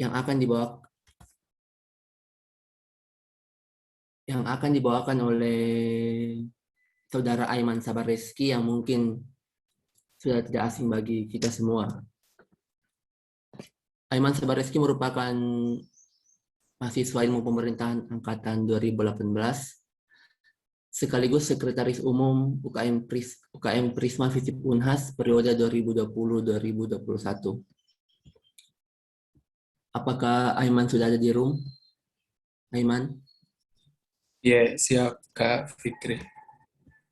yang akan dibawakan oleh Saudara Aiman Sabar Rizky yang mungkin sudah tidak asing bagi kita semua. Aiman Sabar Rizky merupakan mahasiswa ilmu pemerintahan angkatan 2018 sekaligus Sekretaris Umum UKM Prisma Visip Unhas periode 2020-2021. Apakah Aiman sudah ada di room? Aiman? Ya, siap Kak Fikri.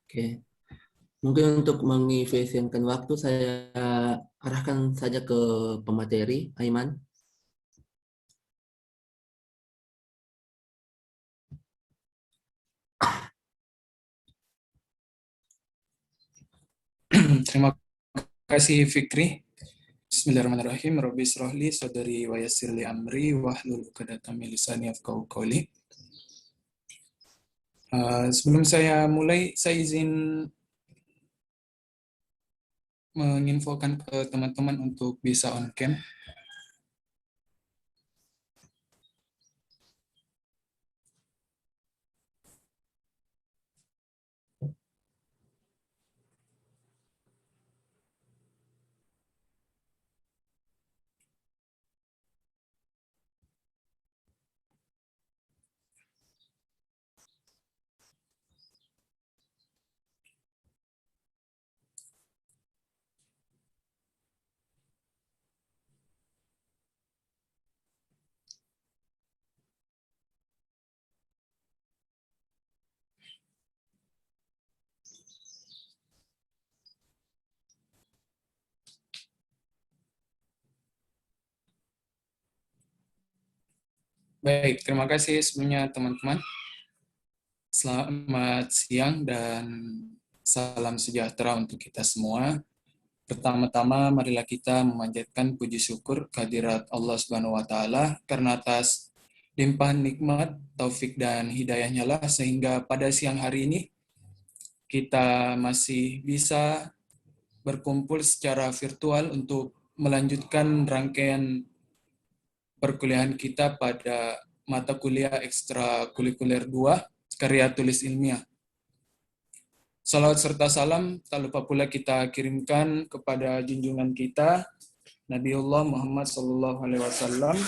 Oke. Mungkin untuk mengefisienkan waktu, saya arahkan saja ke pemateri, Aiman. Terima kasih Fikri. Bismillahirrahmanirrahim. Rabbi shrahli sadri wa yassirli amri wahlul 'uqdatam min lisani yafqahu qawli. Sebelum saya mulai, saya izin menginfokan ke teman-teman untuk bisa on cam. Baik, terima kasih sebelumnya teman-teman. Selamat siang dan salam sejahtera untuk kita semua. Pertama-tama marilah kita memanjatkan puji syukur kehadirat Allah Subhanahu wa taala karena atas limpahan nikmat, taufik dan hidayahnya lah sehingga pada siang hari ini kita masih bisa berkumpul secara virtual untuk melanjutkan rangkaian perkuliahan kita pada mata kuliah ekstrakurikuler 2, karya tulis ilmiah. Salawat serta salam tak lupa pula kita kirimkan kepada junjungan kita Nabiullah Muhammad SAW.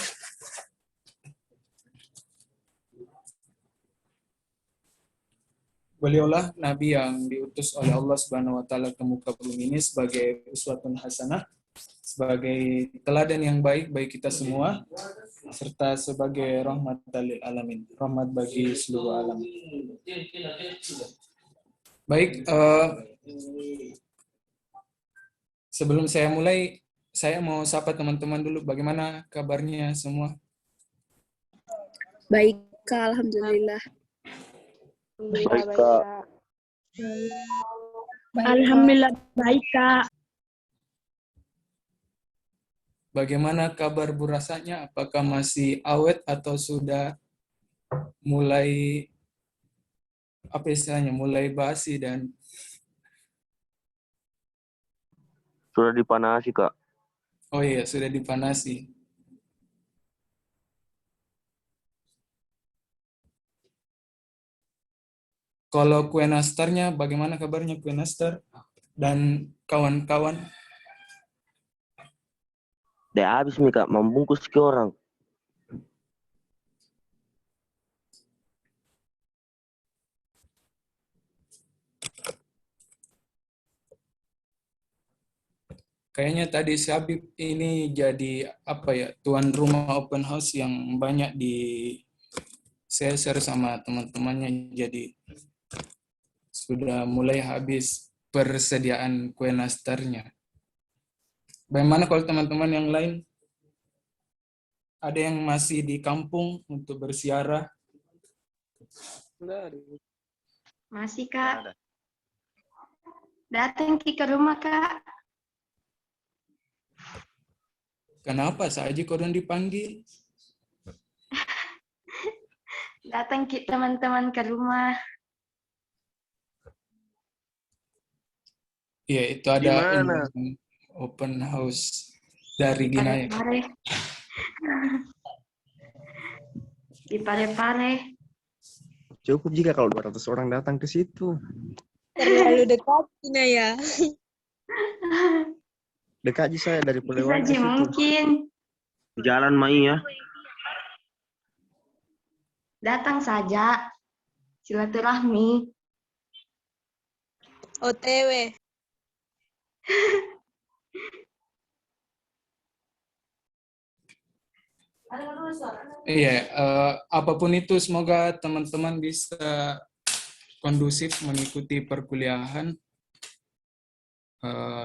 Beliaulah nabi yang diutus oleh Allah Subhanahu wa taala ke muka bumi ini sebagai uswatun hasanah, sebagai teladan yang baik bagi kita semua, serta sebagai rahmat lil alamin, rahmat bagi seluruh alam. Baik, sebelum saya mulai, saya mau sapa teman-teman dulu. Bagaimana kabarnya semua? Baik, Kak. Alhamdulillah. Baik, Kak. Alhamdulillah baik, Kak. Bagaimana kabar Bu rasanya? Apakah masih awet atau sudah mulai mulai basi dan Sudah dipanasi, Kak. oh iya, sudah dipanasi. Kalau kue nastarnya, bagaimana kabarnya kue nastar dan kawan-kawan? Udah habis nih, Kak. Membungkus ke orang. Kayaknya tadi si Habib ini jadi tuan rumah open house yang banyak di share sama teman-temannya, jadi sudah mulai habis persediaan kue nastarnya. Bagaimana kalau teman-teman yang lain? Ada yang masih di kampung untuk bersiarah? Masih, Kak. Datang ke rumah, Kak. Kenapa saja korang dipanggil? Datang ke teman-teman ke rumah. Iya, itu ada Gimana? open house dari Ginaya. Di Pare-Pare. Cukup jika kalau 200 orang datang ke situ. Terlalu dekat, Cina ya. Dekat aja saya dari Bisa Polewali ke Ji, situ. mungkin. Jalan Mai ya. Datang saja. Silaturahmi. OTW. Iya, apapun itu semoga teman-teman bisa kondusif mengikuti perkuliahan.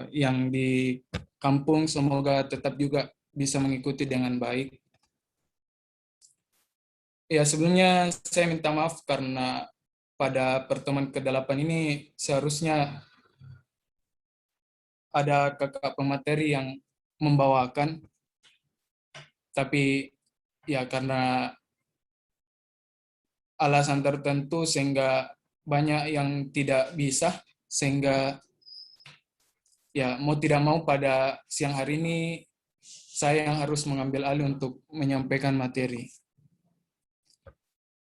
Yang di kampung semoga tetap juga bisa mengikuti dengan baik. Ya, sebelumnya saya minta maaf karena pada pertemuan ke-8 ini seharusnya ada kakak pemateri yang membawakan, tapi ya karena alasan tertentu sehingga banyak yang tidak bisa, sehingga ya mau tidak mau pada siang hari ini saya yang harus mengambil alih untuk menyampaikan materi.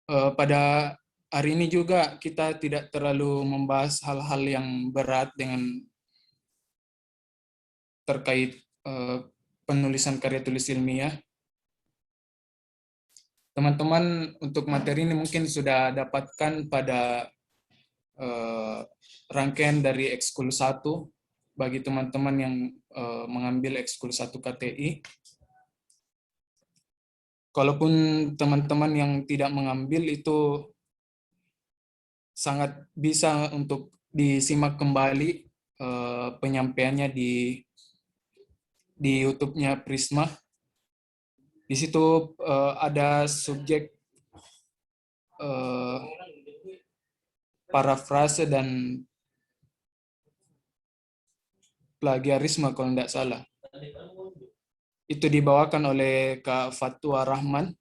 Pada hari ini juga kita tidak terlalu membahas hal-hal yang berat dengan terkait penulisan karya tulis ilmiah. Teman-teman untuk materi ini mungkin sudah dapatkan pada rangkaian dari ekskul 1 bagi teman-teman yang mengambil ekskul 1 KTI. Kalaupun teman-teman yang tidak mengambil itu sangat bisa untuk disimak kembali penyampaiannya di YouTube-nya Prisma. Di situ ada subjek parafrase dan plagiarisme kalau tidak salah. Itu dibawakan oleh Kak Fatwa Rahman.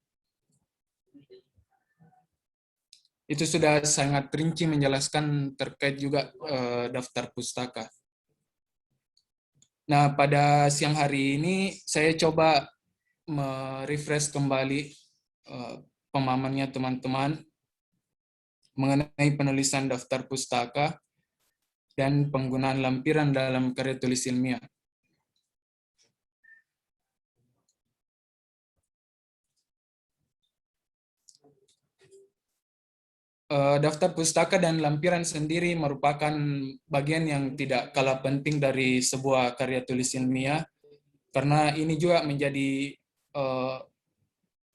Itu sudah sangat rinci menjelaskan terkait juga daftar pustaka. Nah, pada siang hari ini saya coba merefresh kembali pemahamannya teman-teman mengenai penulisan daftar pustaka dan penggunaan lampiran dalam karya tulis ilmiah. Daftar pustaka dan lampiran sendiri merupakan bagian yang tidak kalah penting dari sebuah karya tulis ilmiah, karena ini juga menjadi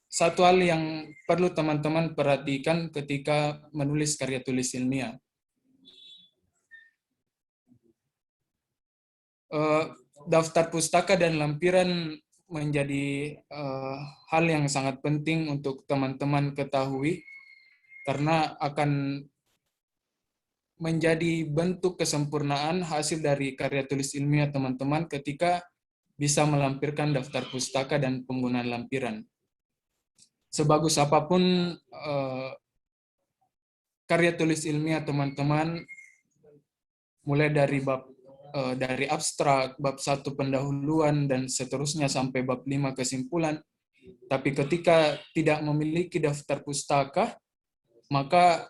satu hal yang perlu teman-teman perhatikan ketika menulis karya tulis ilmiah. Daftar pustaka dan lampiran menjadi hal yang sangat penting untuk teman-teman ketahui, karena akan menjadi bentuk kesempurnaan hasil dari karya tulis ilmiah teman-teman ketika bisa melampirkan daftar pustaka dan penggunaan lampiran. Sebagus apapun karya tulis ilmiah teman-teman, mulai dari abstrak, bab 1 pendahuluan, dan seterusnya sampai bab 5 kesimpulan, tapi ketika tidak memiliki daftar pustaka, maka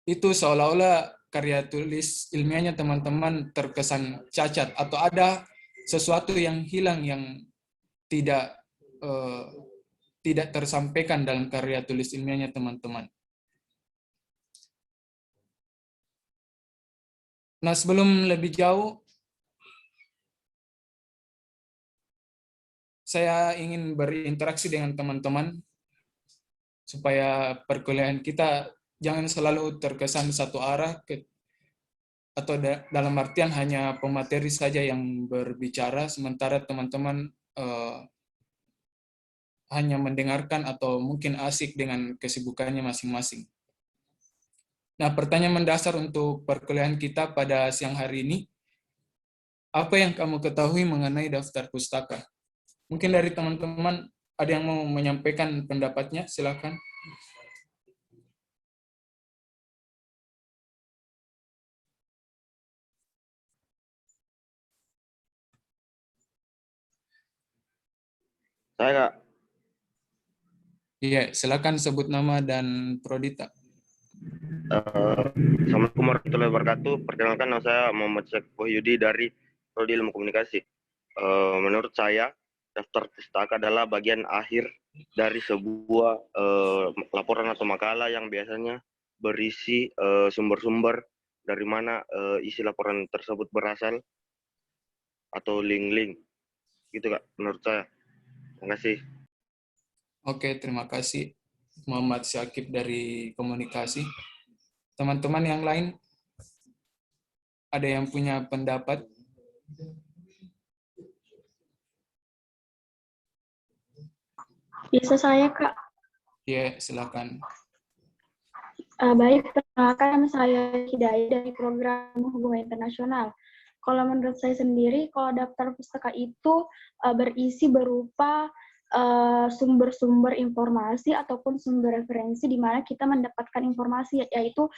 itu seolah-olah karya tulis ilmiahnya teman-teman terkesan cacat atau ada sesuatu yang hilang yang tidak tersampaikan dalam karya tulis ilmiahnya teman-teman. Nah, sebelum lebih jauh, saya ingin berinteraksi dengan teman-teman supaya perkuliahan kita jangan selalu terkesan satu arah atau dalam artian hanya pemateri saja yang berbicara, sementara teman-teman hanya mendengarkan atau mungkin asik dengan kesibukannya masing-masing. Nah, pertanyaan mendasar untuk perkuliahan kita pada siang hari ini, apa yang kamu ketahui mengenai daftar pustaka? Mungkin dari teman-teman ada yang mau menyampaikan pendapatnya, silakan. Saya Kak. Iya, silakan sebut nama dan prodi, Tak. Assalamualaikum warahmatullahi wabarakatuh. Perkenalkan, nama saya Muhammad Syekh Wahyudi dari Prodi Ilmu Komunikasi. Menurut saya, daftar pustaka adalah bagian akhir dari sebuah laporan atau makalah yang biasanya berisi sumber-sumber dari mana isi laporan tersebut berasal atau link-link. Gitu Kak, menurut saya. Terima kasih. Oke, terima kasih Muhammad Syakib dari Komunikasi. Teman-teman yang lain, ada yang punya pendapat? Bisa saya, Kak? Ya, silakan. Baik, perkenalkan saya Hidayah dari Program Hubungan Internasional. Kalau menurut saya sendiri, kalau daftar pustaka itu berisi berupa sumber-sumber informasi ataupun sumber referensi di mana kita mendapatkan informasi, yaitu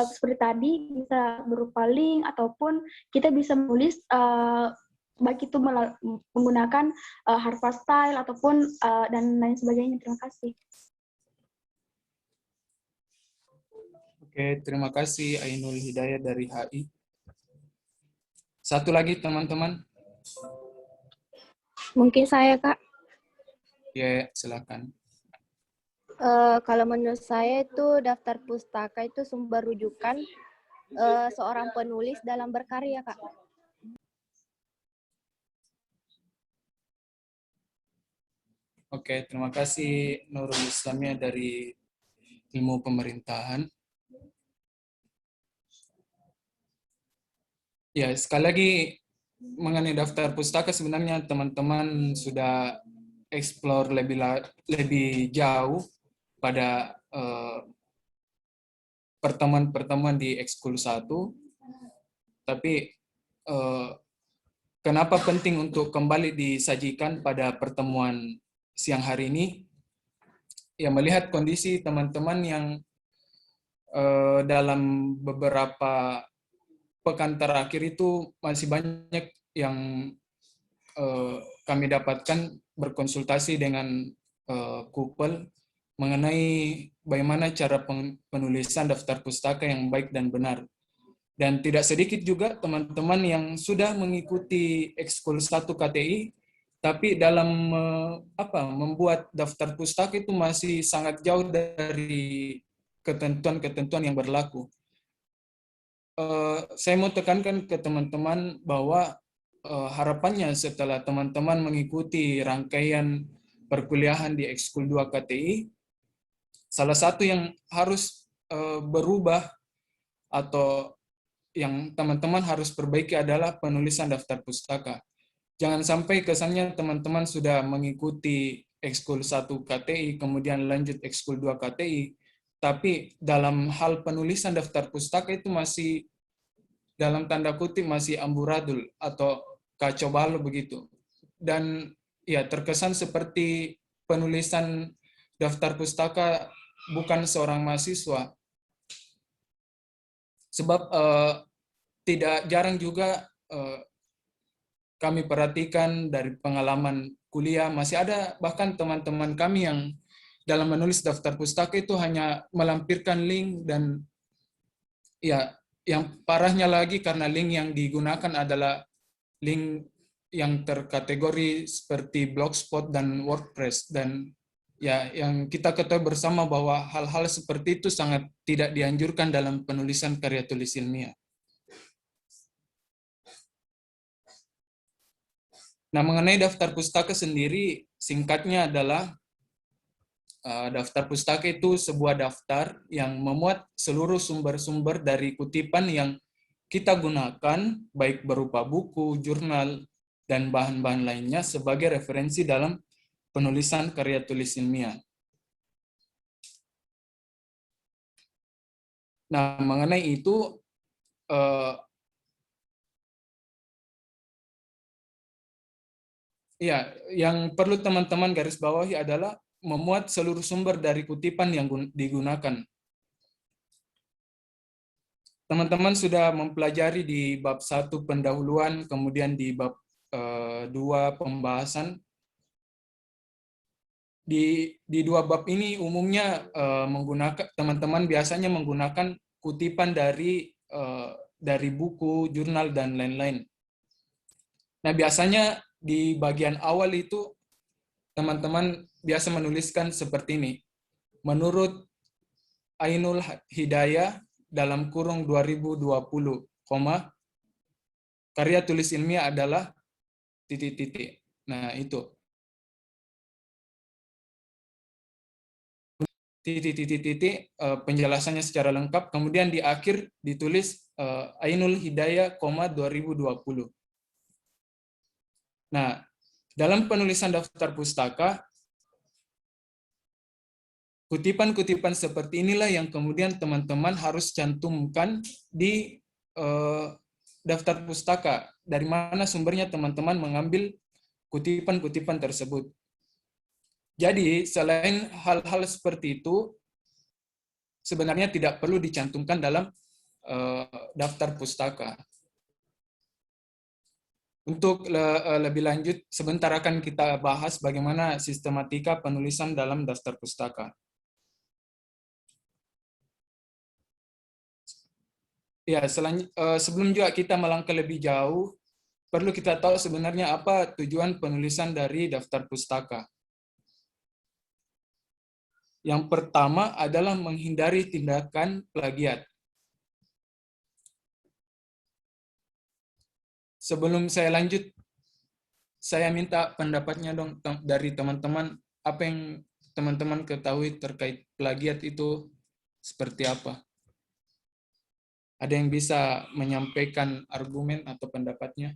seperti tadi bisa berupa link ataupun kita bisa menulis baik itu menggunakan harfa style ataupun dan lain sebagainya. Terima kasih. Oke, terima kasih Ainul Hidayah dari HI. Satu lagi teman-teman. Mungkin saya, Kak. Ya, silakan. Kalau menurut saya itu daftar pustaka itu sumber rujukan seorang penulis dalam berkarya, Kak. Oke, terima kasih Nurul Islamia dari Ilmu Pemerintahan. Ya, sekali lagi mengenai daftar pustaka sebenarnya teman-teman sudah explore lebih jauh pada pertemuan-pertemuan di ekskul 1. Tapi kenapa penting untuk kembali disajikan pada pertemuan siang hari ini? Ya, melihat kondisi teman-teman yang dalam beberapa pekan terakhir itu masih banyak yang kami dapatkan berkonsultasi dengan Kupel mengenai bagaimana cara penulisan daftar pustaka yang baik dan benar. Dan tidak sedikit juga teman-teman yang sudah mengikuti ekskul 1 KTI, tapi dalam membuat daftar pustaka itu masih sangat jauh dari ketentuan-ketentuan yang berlaku. Saya mau tekankan ke teman-teman bahwa harapannya setelah teman-teman mengikuti rangkaian perkuliahan di ekskul 2 KTI, salah satu yang harus berubah atau yang teman-teman harus perbaiki adalah penulisan daftar pustaka. Jangan sampai kesannya teman-teman sudah mengikuti ekskul 1 KTI, kemudian lanjut ekskul 2 KTI, tapi dalam hal penulisan daftar pustaka itu masih dalam tanda kutip masih amburadul atau kacau balau begitu. Dan ya terkesan seperti penulisan daftar pustaka bukan seorang mahasiswa. Sebab tidak jarang juga kami perhatikan dari pengalaman kuliah, masih ada bahkan teman-teman kami yang dalam menulis daftar pustaka itu hanya melampirkan link, dan ya yang parahnya lagi karena link yang digunakan adalah link yang terkategori seperti Blogspot dan WordPress, dan ya yang kita ketahui bersama bahwa hal-hal seperti itu sangat tidak dianjurkan dalam penulisan karya tulis ilmiah. Nah, mengenai daftar pustaka sendiri, singkatnya adalah daftar pustaka itu sebuah daftar yang memuat seluruh sumber-sumber dari kutipan yang kita gunakan, baik berupa buku, jurnal, dan bahan-bahan lainnya sebagai referensi dalam penulisan karya tulis ilmiah. Nah, mengenai itu, ya, yang perlu teman-teman garis bawahi adalah memuat seluruh sumber dari kutipan yang digunakan. Teman-teman sudah mempelajari di bab 1 pendahuluan, kemudian di bab 2 pembahasan. di dua bab ini umumnya menggunakan teman-teman biasanya menggunakan kutipan dari buku, jurnal dan lain-lain. Nah, biasanya di bagian awal itu teman-teman biasa menuliskan seperti ini. Menurut Ainul Hidayah dalam kurung 2020, karya tulis ilmiah adalah titik-titik. Nah, itu. Titik-titik penjelasannya secara lengkap, kemudian di akhir ditulis Ainul Hidayah, 2020. Nah, dalam penulisan daftar pustaka, kutipan-kutipan seperti inilah yang kemudian teman-teman harus cantumkan di daftar pustaka. Dari mana sumbernya teman-teman mengambil kutipan-kutipan tersebut. Jadi, selain hal-hal seperti itu, sebenarnya tidak perlu dicantumkan dalam daftar pustaka. Untuk lebih lanjut, sebentar akan kita bahas bagaimana sistematika penulisan dalam daftar pustaka. Ya, sebelum juga kita melangkah lebih jauh, perlu kita tahu sebenarnya apa tujuan penulisan dari daftar pustaka. Yang pertama adalah menghindari tindakan plagiat. Sebelum saya lanjut, saya minta pendapatnya dong dari teman-teman, apa yang teman-teman ketahui terkait plagiat itu seperti apa? Ada yang bisa menyampaikan argumen atau pendapatnya?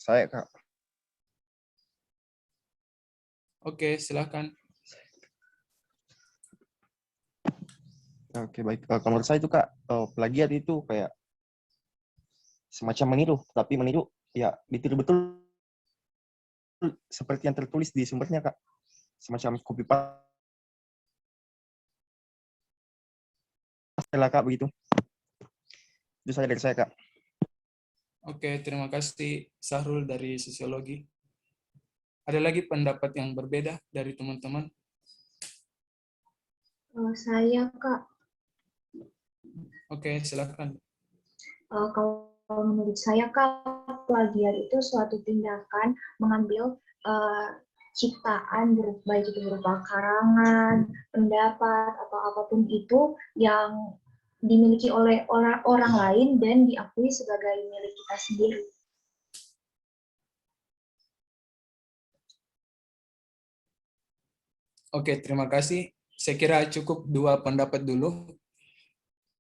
Saya, Kak. Oke, silakan. Oke, baik. Kalau menurut saya itu, Kak, plagiat itu kayak semacam meniru, tapi meniru ya ditiru betul seperti yang tertulis di sumbernya, Kak. Semacam copy paste lah, Kak, begitu. Itu saja dari saya, Kak. Oke, terima kasih Sahrul dari Sosiologi. Ada lagi pendapat yang berbeda dari teman-teman? Saya, Kak. Oke, silakan. Kalau menurut saya, Kak, plagiat itu suatu tindakan mengambil ciptaan, baik itu berupa karangan, pendapat, atau apapun itu yang dimiliki oleh orang lain dan diakui sebagai milik kita sendiri. Oke, terima kasih. Saya kira cukup dua pendapat dulu.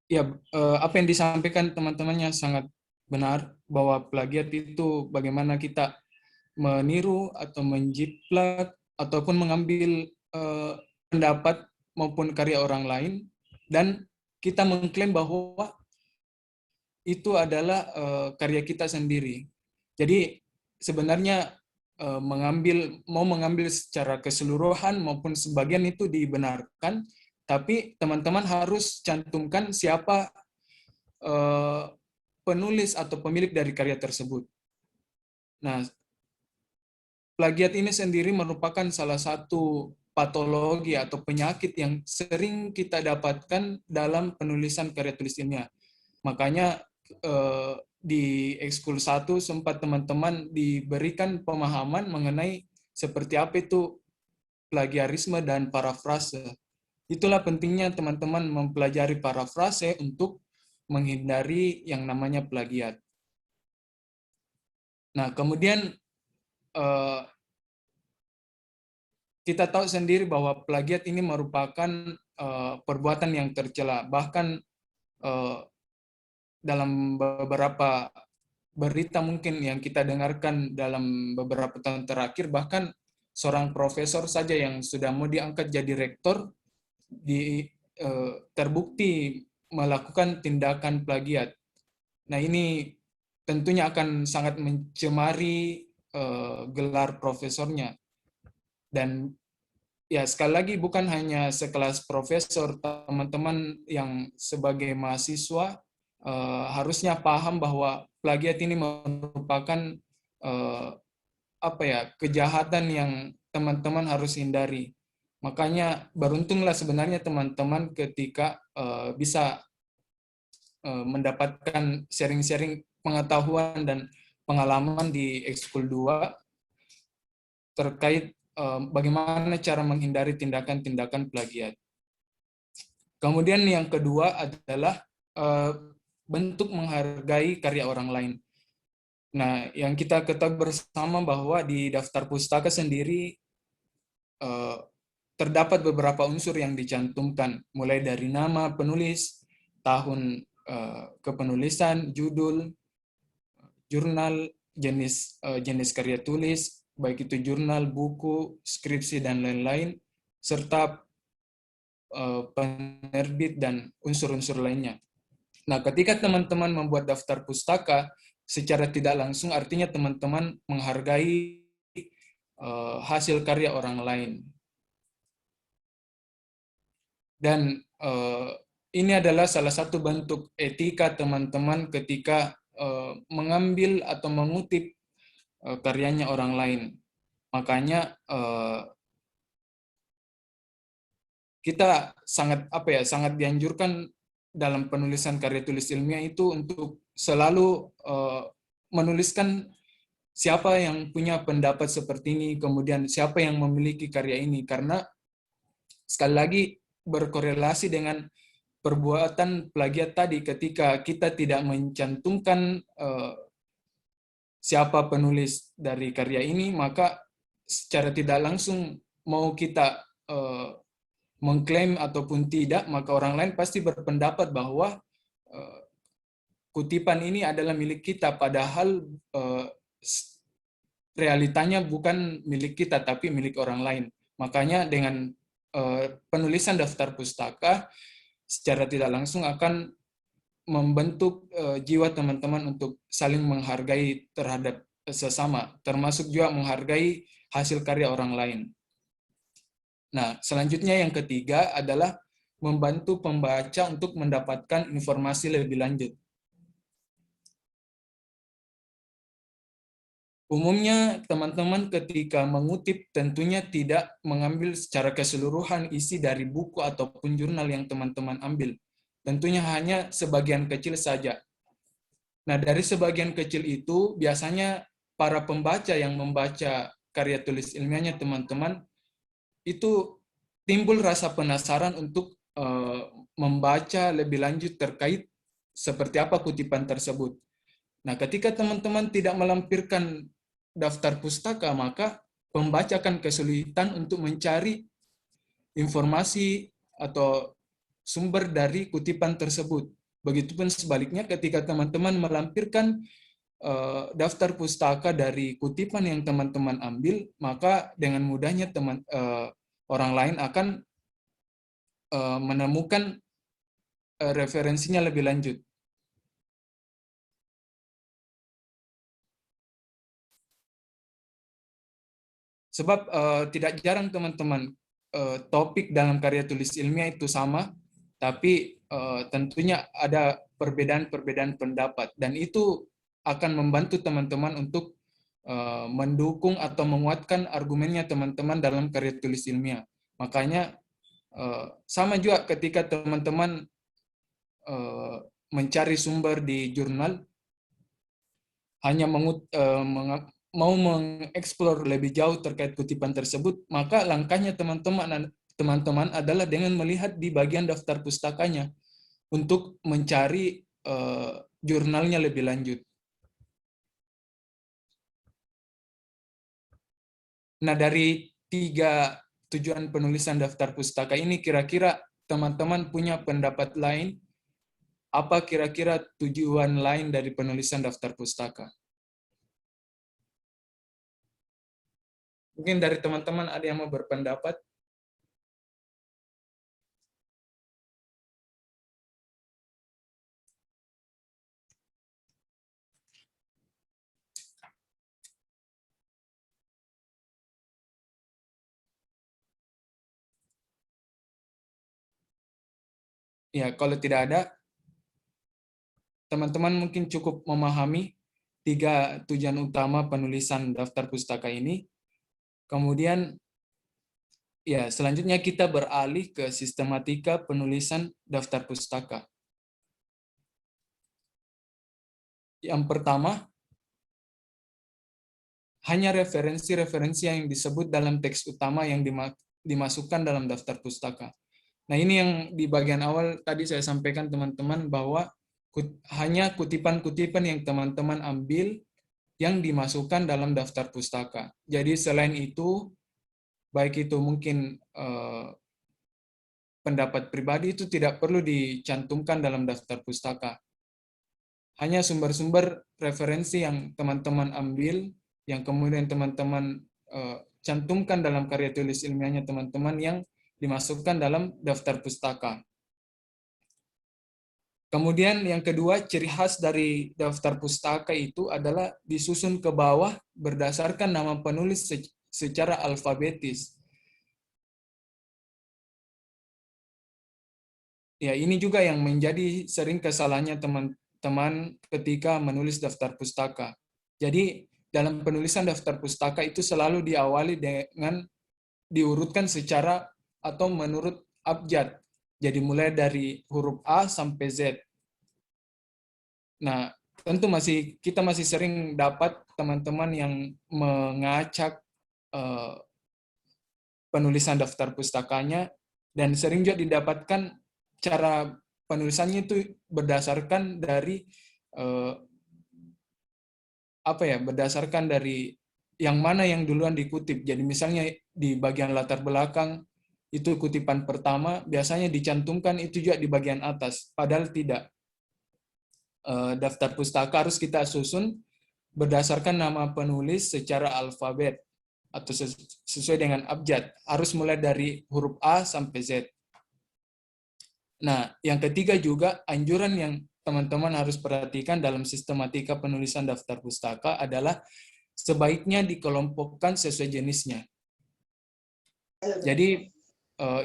Ya, apa yang disampaikan teman-temannya sangat benar, bahwa plagiat itu bagaimana kita meniru atau menjiplak ataupun mengambil pendapat maupun karya orang lain, dan kita mengklaim bahwa itu adalah karya kita sendiri. Jadi sebenarnya mau mengambil secara keseluruhan maupun sebagian itu dibenarkan, tapi teman-teman harus cantumkan siapa penulis atau pemilik dari karya tersebut. Nah, plagiat ini sendiri merupakan salah satu patologi atau penyakit yang sering kita dapatkan dalam penulisan karya tulis ilmiah. Makanya di ekskul 1 sempat teman-teman diberikan pemahaman mengenai seperti apa itu plagiarisme dan parafrase. Itulah pentingnya teman-teman mempelajari parafrase untuk menghindari yang namanya plagiat. Nah, kemudian kita tahu sendiri bahwa plagiat ini merupakan perbuatan yang tercela. Bahkan dalam beberapa berita mungkin yang kita dengarkan dalam beberapa tahun terakhir, bahkan seorang profesor saja yang sudah mau diangkat jadi rektor terbukti melakukan tindakan plagiat. Nah, ini tentunya akan sangat mencemari gelar profesornya. Dan ya sekali lagi bukan hanya sekelas profesor, teman-teman yang sebagai mahasiswa harusnya paham bahwa plagiat ini merupakan kejahatan yang teman-teman harus hindari. Makanya beruntunglah sebenarnya teman-teman ketika bisa mendapatkan sharing-sharing pengetahuan dan pengalaman di Ekskul 2 terkait bagaimana cara menghindari tindakan-tindakan plagiat. Kemudian yang kedua adalah bentuk menghargai karya orang lain. Nah, yang kita ketahui bersama bahwa di daftar pustaka sendiri terdapat beberapa unsur yang dicantumkan, mulai dari nama penulis, tahun kepenulisan, judul, jurnal, jenis karya tulis, baik itu jurnal, buku, skripsi, dan lain-lain, serta penerbit dan unsur-unsur lainnya. Nah, ketika teman-teman membuat daftar pustaka, secara tidak langsung artinya teman-teman menghargai hasil karya orang lain. Dan ini adalah salah satu bentuk etika teman-teman ketika mengambil atau mengutip karyanya orang lain. Makanya kita sangat dianjurkan dalam penulisan karya tulis ilmiah itu untuk selalu menuliskan siapa yang punya pendapat seperti ini, kemudian siapa yang memiliki karya ini, karena sekali lagi berkorelasi dengan perbuatan plagiat tadi. Ketika kita tidak mencantumkan siapa penulis dari karya ini, maka secara tidak langsung mau kita mengklaim ataupun tidak, maka orang lain pasti berpendapat bahwa kutipan ini adalah milik kita, padahal realitanya bukan milik kita, tapi milik orang lain. Makanya dengan penulisan daftar pustaka, secara tidak langsung akan membentuk jiwa teman-teman untuk saling menghargai terhadap sesama, termasuk juga menghargai hasil karya orang lain. Nah, selanjutnya yang ketiga adalah membantu pembaca untuk mendapatkan informasi lebih lanjut. Umumnya teman-teman ketika mengutip tentunya tidak mengambil secara keseluruhan isi dari buku ataupun jurnal yang teman-teman ambil. Tentunya hanya sebagian kecil saja. Nah, dari sebagian kecil itu biasanya para pembaca yang membaca karya tulis ilmiahnya teman-teman itu timbul rasa penasaran untuk membaca lebih lanjut terkait seperti apa kutipan tersebut. Nah, ketika teman-teman tidak melampirkan daftar pustaka, maka pembaca akan kesulitan untuk mencari informasi atau sumber dari kutipan tersebut. Begitupun sebaliknya ketika teman-teman melampirkan daftar pustaka dari kutipan yang teman-teman ambil, maka dengan mudahnya orang lain akan menemukan referensinya lebih lanjut. Sebab tidak jarang teman-teman topik dalam karya tulis ilmiah itu sama, tapi tentunya ada perbedaan-perbedaan pendapat, dan itu akan membantu teman-teman untuk mendukung atau menguatkan argumennya teman-teman dalam karya tulis ilmiah. Makanya sama juga ketika teman-teman mencari sumber di jurnal, hanya mau mengeksplor lebih jauh terkait kutipan tersebut, maka langkahnya teman-teman adalah dengan melihat di bagian daftar pustakanya untuk mencari jurnalnya lebih lanjut. Nah, dari 3 tujuan penulisan daftar pustaka ini, kira-kira teman-teman punya pendapat lain? Apa kira-kira tujuan lain dari penulisan daftar pustaka? Mungkin dari teman-teman ada yang mau berpendapat? Ya, kalau tidak ada, teman-teman mungkin cukup memahami 3 tujuan utama penulisan daftar pustaka ini. Kemudian, ya, selanjutnya kita beralih ke sistematika penulisan daftar pustaka. Yang pertama, hanya referensi-referensi yang disebut dalam teks utama yang dimasukkan dalam daftar pustaka. Nah, ini yang di bagian awal tadi saya sampaikan teman-teman bahwa hanya kutipan-kutipan yang teman-teman ambil yang dimasukkan dalam daftar pustaka. Jadi selain itu, baik itu mungkin pendapat pribadi itu tidak perlu dicantumkan dalam daftar pustaka. Hanya sumber-sumber referensi yang teman-teman ambil, yang kemudian teman-teman cantumkan dalam karya tulis ilmiahnya teman-teman yang dimasukkan dalam daftar pustaka. Kemudian yang kedua, ciri khas dari daftar pustaka itu adalah disusun ke bawah berdasarkan nama penulis secara alfabetis. Ya, ini juga yang menjadi sering kesalahannya teman-teman ketika menulis daftar pustaka. Jadi, dalam penulisan daftar pustaka itu selalu diawali dengan diurutkan secara atau menurut abjad. Jadi mulai dari huruf A sampai Z. Nah, tentu kita masih sering dapat teman-teman yang mengacak penulisan daftar pustakanya, dan sering juga didapatkan cara penulisannya itu berdasarkan dari berdasarkan dari yang mana yang duluan dikutip. Jadi misalnya di bagian latar belakang itu kutipan pertama, biasanya dicantumkan itu juga di bagian atas, padahal tidak. Daftar pustaka harus kita susun berdasarkan nama penulis secara alfabet atau sesuai dengan abjad. Harus mulai dari huruf A sampai Z. Nah, yang ketiga juga anjuran yang teman-teman harus perhatikan dalam sistematika penulisan daftar pustaka adalah sebaiknya dikelompokkan sesuai jenisnya. Jadi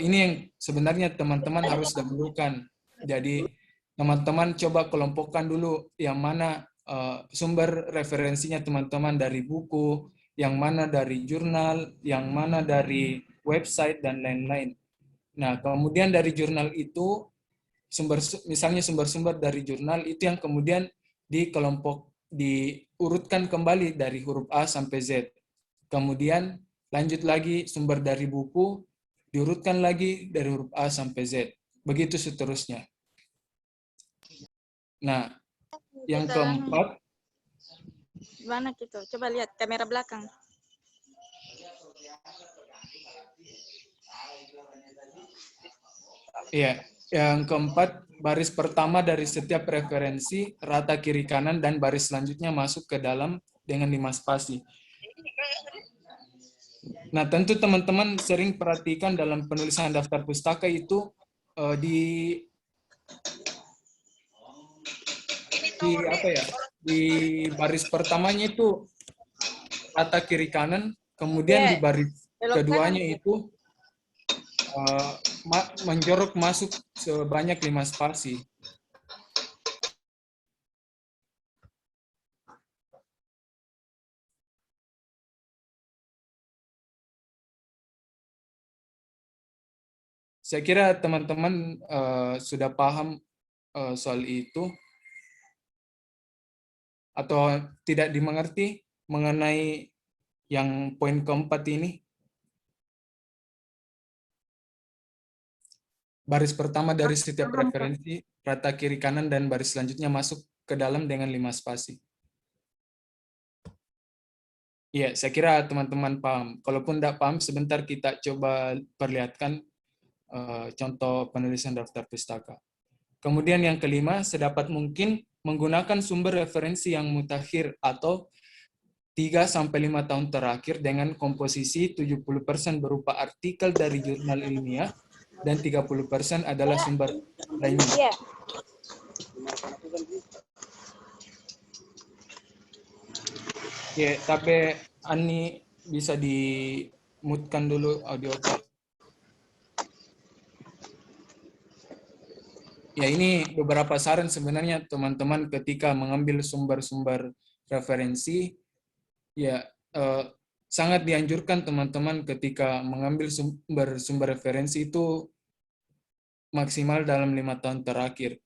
ini yang sebenarnya teman-teman harus dahulukan. Jadi teman-teman coba kelompokkan dulu yang mana sumber referensinya teman-teman dari buku, yang mana dari jurnal, yang mana dari website, dan lain-lain. Nah, kemudian dari jurnal itu, misalnya sumber-sumber dari jurnal itu yang kemudian diurutkan kembali dari huruf A sampai Z. Kemudian lanjut lagi sumber dari buku, diurutkan lagi dari huruf A sampai Z. Begitu seterusnya. Nah, yang keempat. Gimana gitu? Coba lihat kamera belakang. Iya, yang keempat, baris pertama dari setiap referensi, rata kiri kanan, dan baris selanjutnya masuk ke dalam dengan 5 spasi. Nah, tentu teman-teman sering perhatikan dalam penulisan daftar pustaka itu di baris pertamanya itu rata kiri kanan, kemudian di baris keduanya itu menjorok masuk sebanyak 5 spasi. Saya kira teman-teman sudah paham soal itu, atau tidak dimengerti mengenai yang poin keempat ini. Baris pertama dari setiap referensi, rata kiri kanan, dan baris selanjutnya masuk ke dalam dengan 5 spasi. Iya, saya kira teman-teman paham. Kalaupun tidak paham, sebentar kita coba perlihatkan contoh penulisan daftar pustaka. Kemudian yang kelima, sedapat mungkin menggunakan sumber referensi yang mutakhir atau 3-5 tahun terakhir dengan komposisi 70% berupa artikel dari jurnal ilmiah dan 30% adalah sumber lainnya. Ya, tapi Ani bisa di-mute-kan dulu audio. Ya, ini beberapa saran sebenarnya teman-teman ketika mengambil sumber-sumber referensi. Ya, sangat dianjurkan teman-teman ketika mengambil sumber referensi itu maksimal dalam 5 tahun terakhir.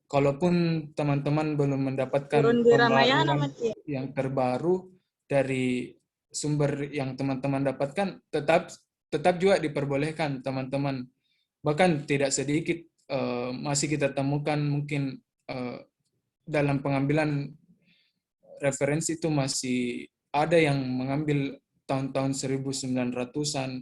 Kalaupun teman-teman belum mendapatkan Turun di Ramayana pembaruan mati. yang terbaru dari sumber yang teman-teman dapatkan, tetap juga diperbolehkan teman-teman. Bahkan tidak sedikit masih kita temukan mungkin dalam pengambilan referensi itu masih ada yang mengambil tahun-tahun 1900-an.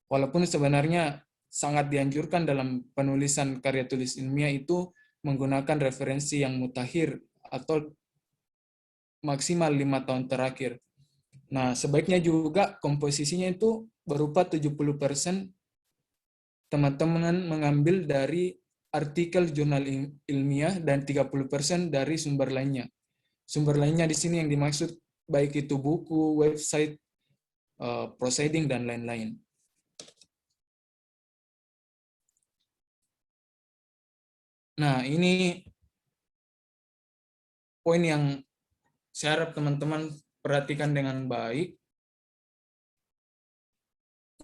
Walaupun sebenarnya sangat dianjurkan dalam penulisan karya tulis ilmiah itu menggunakan referensi yang mutakhir atau maksimal 5 tahun terakhir. Nah, sebaiknya juga komposisinya itu berupa 70% teman-teman mengambil dari artikel jurnal ilmiah dan 30% dari sumber lainnya. Sumber lainnya di sini yang dimaksud baik itu buku, website, proceeding, dan lain-lain. Nah, ini poin yang saya harap teman-teman perhatikan dengan baik.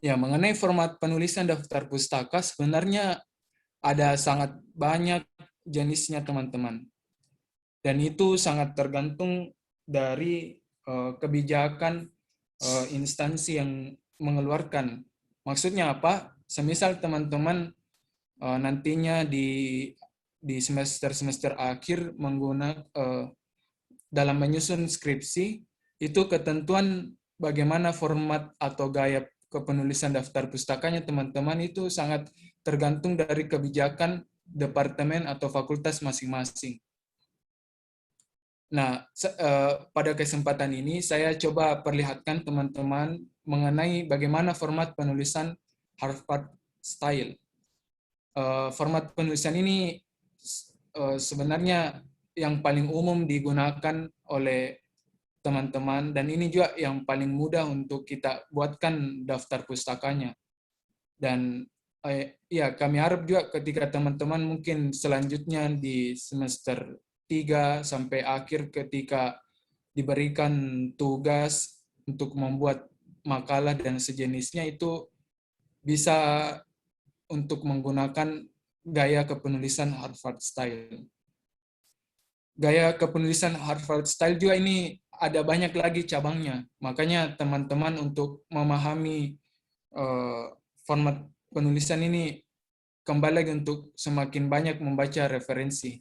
Ya, mengenai format penulisan daftar pustaka, sebenarnya ada sangat banyak jenisnya teman-teman. Dan itu sangat tergantung dari kebijakan instansi yang mengeluarkan. Maksudnya apa? Semisal teman-teman nantinya di semester-semester akhir menggunakan dalam menyusun skripsi, itu ketentuan bagaimana format atau gaya kepenulisan daftar pustakanya teman-teman itu sangat tergantung dari kebijakan departemen atau fakultas masing-masing. Nah, pada kesempatan ini saya coba perlihatkan teman-teman mengenai bagaimana format penulisan Harvard Style. Format penulisan ini sebenarnya yang paling umum digunakan oleh teman-teman, dan ini juga yang paling mudah untuk kita buatkan daftar pustakanya. Dan ya, kami harap juga ketika teman-teman mungkin selanjutnya di semester 3 sampai akhir ketika diberikan tugas untuk membuat makalah dan sejenisnya, itu bisa untuk menggunakan gaya kepenulisan Harvard Style. Gaya kepenulisan Harvard Style juga ini ada banyak lagi cabangnya. Makanya teman-teman untuk memahami format penulisan ini kembali lagi untuk semakin banyak membaca referensi.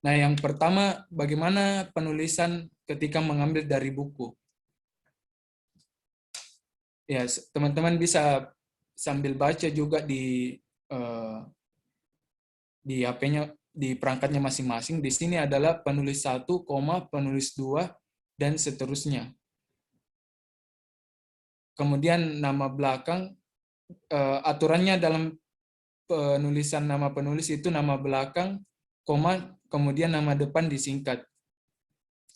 Nah, yang pertama, bagaimana penulisan ketika mengambil dari buku? Ya, teman-teman bisa sambil baca juga di HP-nya, di perangkatnya masing-masing. Di sini adalah penulis 1, penulis 2, dan seterusnya. Kemudian nama belakang, aturannya dalam penulisan nama penulis itu nama belakang, kemudian nama depan disingkat.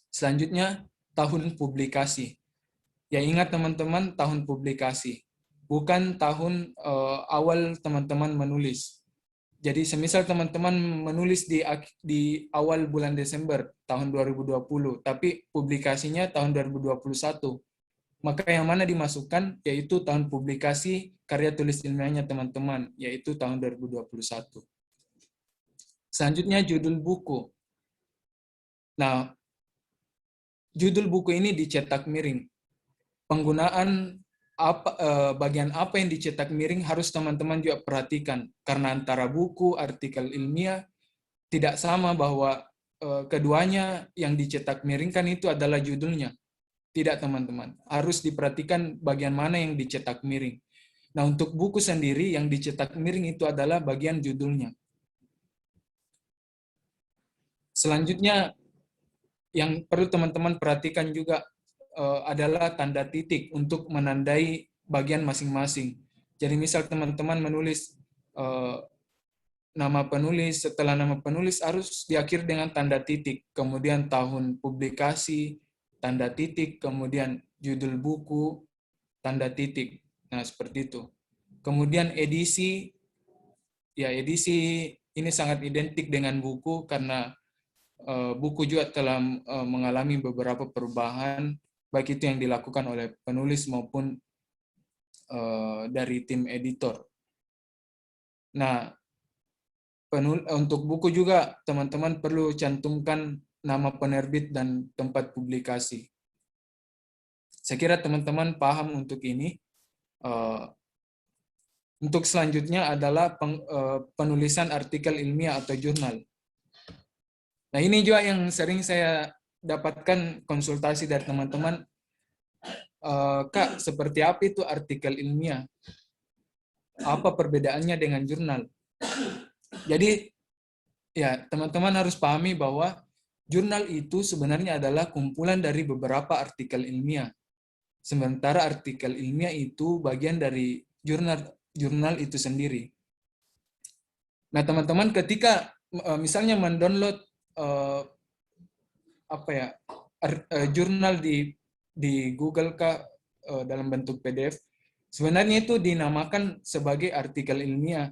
Selanjutnya, tahun publikasi. Ya, ingat teman-teman, tahun publikasi. Bukan tahun awal teman-teman menulis. Jadi semisal teman-teman menulis di awal bulan Desember tahun 2020, tapi publikasinya tahun 2021, maka yang mana dimasukkan yaitu tahun publikasi karya tulis ilmiahnya teman-teman, yaitu tahun 2021. Selanjutnya judul buku. Nah, judul buku ini dicetak miring. Penggunaan bagian apa yang dicetak miring harus teman-teman juga perhatikan, karena antara buku, artikel ilmiah tidak sama bahwa keduanya yang dicetak miring kan itu adalah judulnya. Tidak, teman-teman. Harus diperhatikan bagian mana yang dicetak miring. Nah, untuk buku sendiri yang dicetak miring itu adalah bagian judulnya. Selanjutnya yang perlu teman-teman perhatikan juga adalah tanda titik untuk menandai bagian masing-masing. Jadi misal teman-teman menulis nama penulis, setelah nama penulis harus diakhiri dengan tanda titik, kemudian tahun publikasi, tanda titik, kemudian judul buku, tanda titik. Nah, seperti itu. Kemudian edisi, ya edisi ini sangat identik dengan buku karena buku juga telah mengalami beberapa perubahan, baik itu yang dilakukan oleh penulis maupun dari tim editor. Nah, untuk buku juga teman-teman perlu cantumkan nama penerbit dan tempat publikasi. Saya kira teman-teman paham untuk ini. Untuk selanjutnya adalah penulisan artikel ilmiah atau jurnal. Nah, ini juga yang sering saya dapatkan konsultasi dari teman-teman. Kak, seperti apa itu artikel ilmiah? Apa perbedaannya dengan jurnal? Jadi, ya teman-teman harus pahami bahwa jurnal itu sebenarnya adalah kumpulan dari beberapa artikel ilmiah. Sementara artikel ilmiah itu bagian dari jurnal itu sendiri. Nah, teman-teman ketika misalnya mendownload jurnal di Google dalam bentuk PDF, sebenarnya itu dinamakan sebagai artikel ilmiah.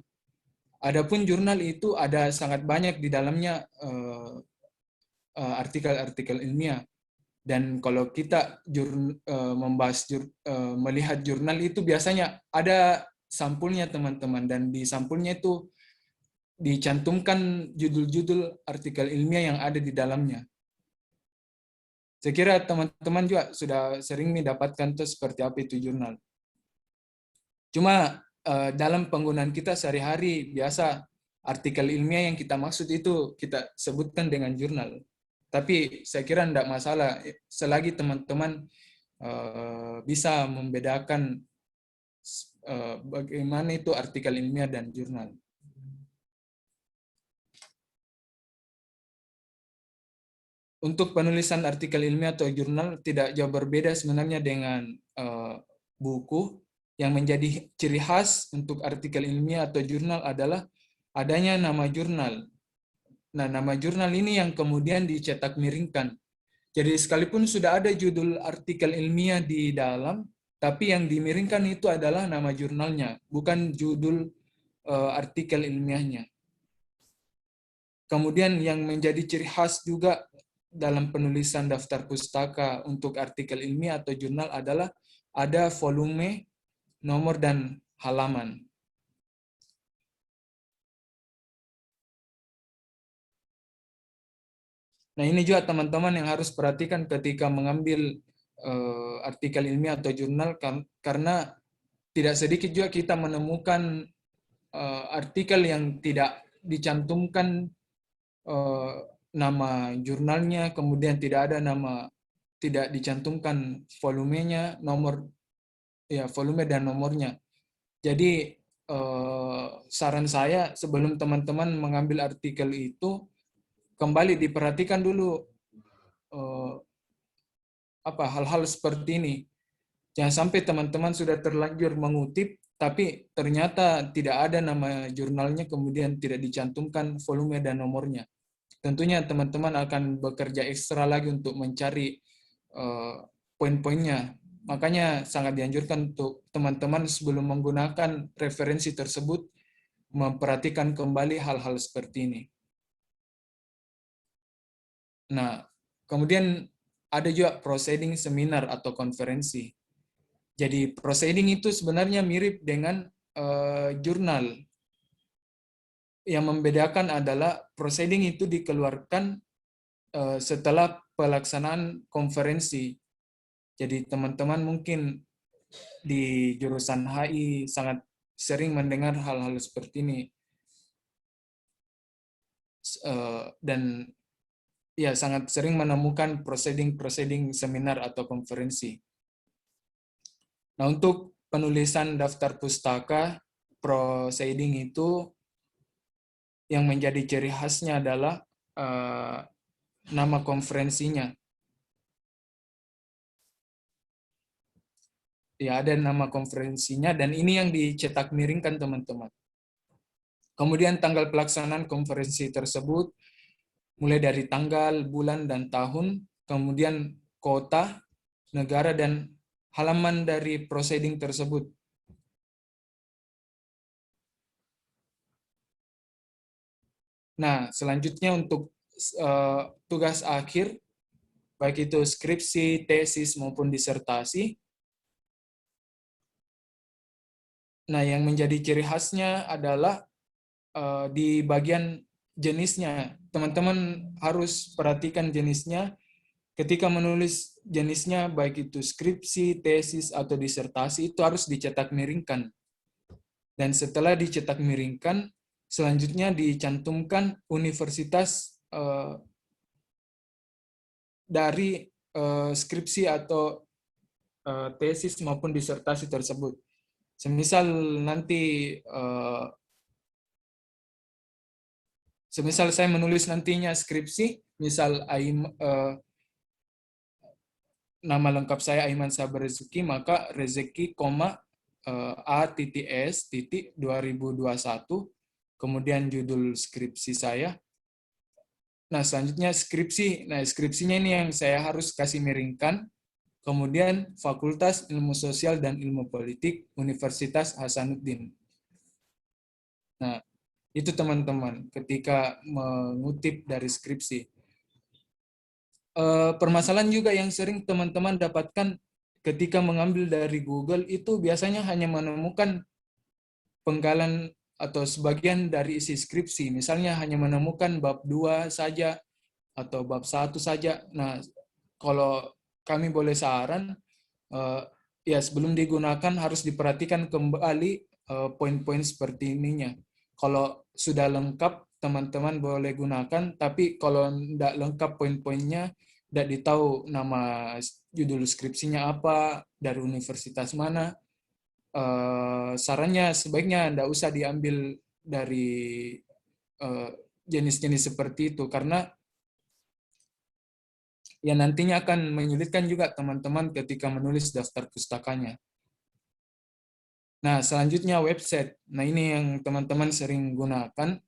Adapun jurnal itu ada sangat banyak di dalamnya artikel-artikel ilmiah. Dan kalau kita melihat jurnal itu biasanya ada sampulnya teman-teman, dan di sampulnya itu dicantumkan judul-judul artikel ilmiah yang ada di dalamnya. Saya kira teman-teman juga sudah sering mendapatkan tuh seperti apa itu jurnal. Cuma dalam penggunaan kita sehari-hari biasa artikel ilmiah yang kita maksud itu kita sebutkan dengan jurnal. Tapi saya kira tidak masalah selagi teman-teman bisa membedakan bagaimana itu artikel ilmiah dan jurnal. Untuk penulisan artikel ilmiah atau jurnal tidak jauh berbeda sebenarnya dengan buku. Yang menjadi ciri khas untuk artikel ilmiah atau jurnal adalah adanya nama jurnal. Nah, nama jurnal ini yang kemudian dicetak miringkan. Jadi sekalipun sudah ada judul artikel ilmiah di dalam, tapi yang dimiringkan itu adalah nama jurnalnya, bukan judul artikel ilmiahnya. Kemudian yang menjadi ciri khas juga dalam penulisan daftar pustaka untuk artikel ilmiah atau jurnal adalah ada volume, nomor, dan halaman. Nah, ini juga teman-teman yang harus perhatikan ketika mengambil artikel ilmiah atau jurnal, karena tidak sedikit juga kita menemukan artikel yang tidak dicantumkan nama jurnalnya, kemudian tidak dicantumkan volumenya, volume dan nomornya. Jadi saran saya sebelum teman-teman mengambil artikel itu, kembali diperhatikan dulu hal-hal seperti ini. Jangan sampai teman-teman sudah terlanjur mengutip, tapi ternyata tidak ada nama jurnalnya, kemudian tidak dicantumkan volume dan nomornya. Tentunya teman-teman akan bekerja ekstra lagi untuk mencari poin-poinnya. Makanya sangat dianjurkan untuk teman-teman sebelum menggunakan referensi tersebut, memperhatikan kembali hal-hal seperti ini. Nah, kemudian ada juga proceeding seminar atau konferensi. Jadi proceeding itu sebenarnya mirip dengan jurnal. Yang membedakan adalah proceeding itu dikeluarkan setelah pelaksanaan konferensi. Jadi teman-teman mungkin di jurusan HI sangat sering mendengar hal-hal seperti ini. Dan ya sangat sering menemukan proceeding seminar atau konferensi. Nah, untuk penulisan daftar pustaka, proceeding itu yang menjadi ciri khasnya adalah nama konferensinya. Ya, ada nama konferensinya, dan ini yang dicetak miringkan teman-teman. Kemudian tanggal pelaksanaan konferensi tersebut, mulai dari tanggal, bulan, dan tahun, kemudian kota, negara, dan halaman dari proceeding tersebut. Nah, selanjutnya untuk tugas akhir, baik itu skripsi, tesis, maupun disertasi. Nah, yang menjadi ciri khasnya adalah di bagian jenisnya. Teman-teman harus perhatikan jenisnya. Ketika menulis jenisnya, baik itu skripsi, tesis, atau disertasi, itu harus dicetak miringkan. Dan setelah dicetak miringkan, selanjutnya dicantumkan universitas dari skripsi atau tesis maupun disertasi tersebut. Semisal nanti, semisal saya menulis nantinya skripsi, misal nama lengkap saya Aiman Sabar Rezeki, maka Rezeki, A.S. 2021, kemudian judul skripsi saya. Nah, selanjutnya skripsi. Nah, skripsinya ini yang saya harus kasih miringkan. Kemudian Fakultas Ilmu Sosial dan Ilmu Politik Universitas Hasanuddin. Nah, itu teman-teman ketika mengutip dari skripsi. Permasalahan juga yang sering teman-teman dapatkan ketika mengambil dari Google itu biasanya hanya menemukan penggalan atau sebagian dari isi skripsi. Misalnya hanya menemukan bab 2 saja atau bab 1 saja. Nah, kalau kami boleh saran, ya sebelum digunakan harus diperhatikan kembali poin-poin seperti ininya. Kalau sudah lengkap, teman-teman boleh gunakan, tapi kalau tidak lengkap poin-poinnya, tidak ditahu nama judul skripsinya apa, dari universitas mana, sarannya sebaiknya tidak usah diambil dari jenis-jenis seperti itu, karena ya nantinya akan menyulitkan juga teman-teman ketika menulis daftar pustakanya. Nah, selanjutnya website. Nah, ini yang teman-teman sering gunakan.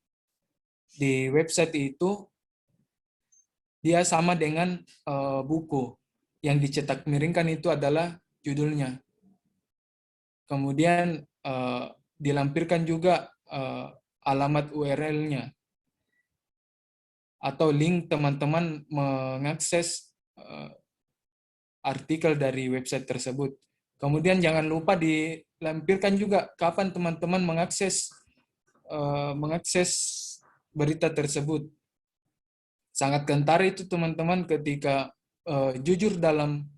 Di website itu, dia sama dengan buku. Yang dicetak miringkan itu adalah judulnya. Kemudian dilampirkan juga alamat URL-nya. Atau link teman-teman mengakses artikel dari website tersebut. Kemudian jangan lupa dilampirkan juga kapan teman-teman mengakses berita tersebut. Sangat kentara itu teman-teman ketika jujur dalam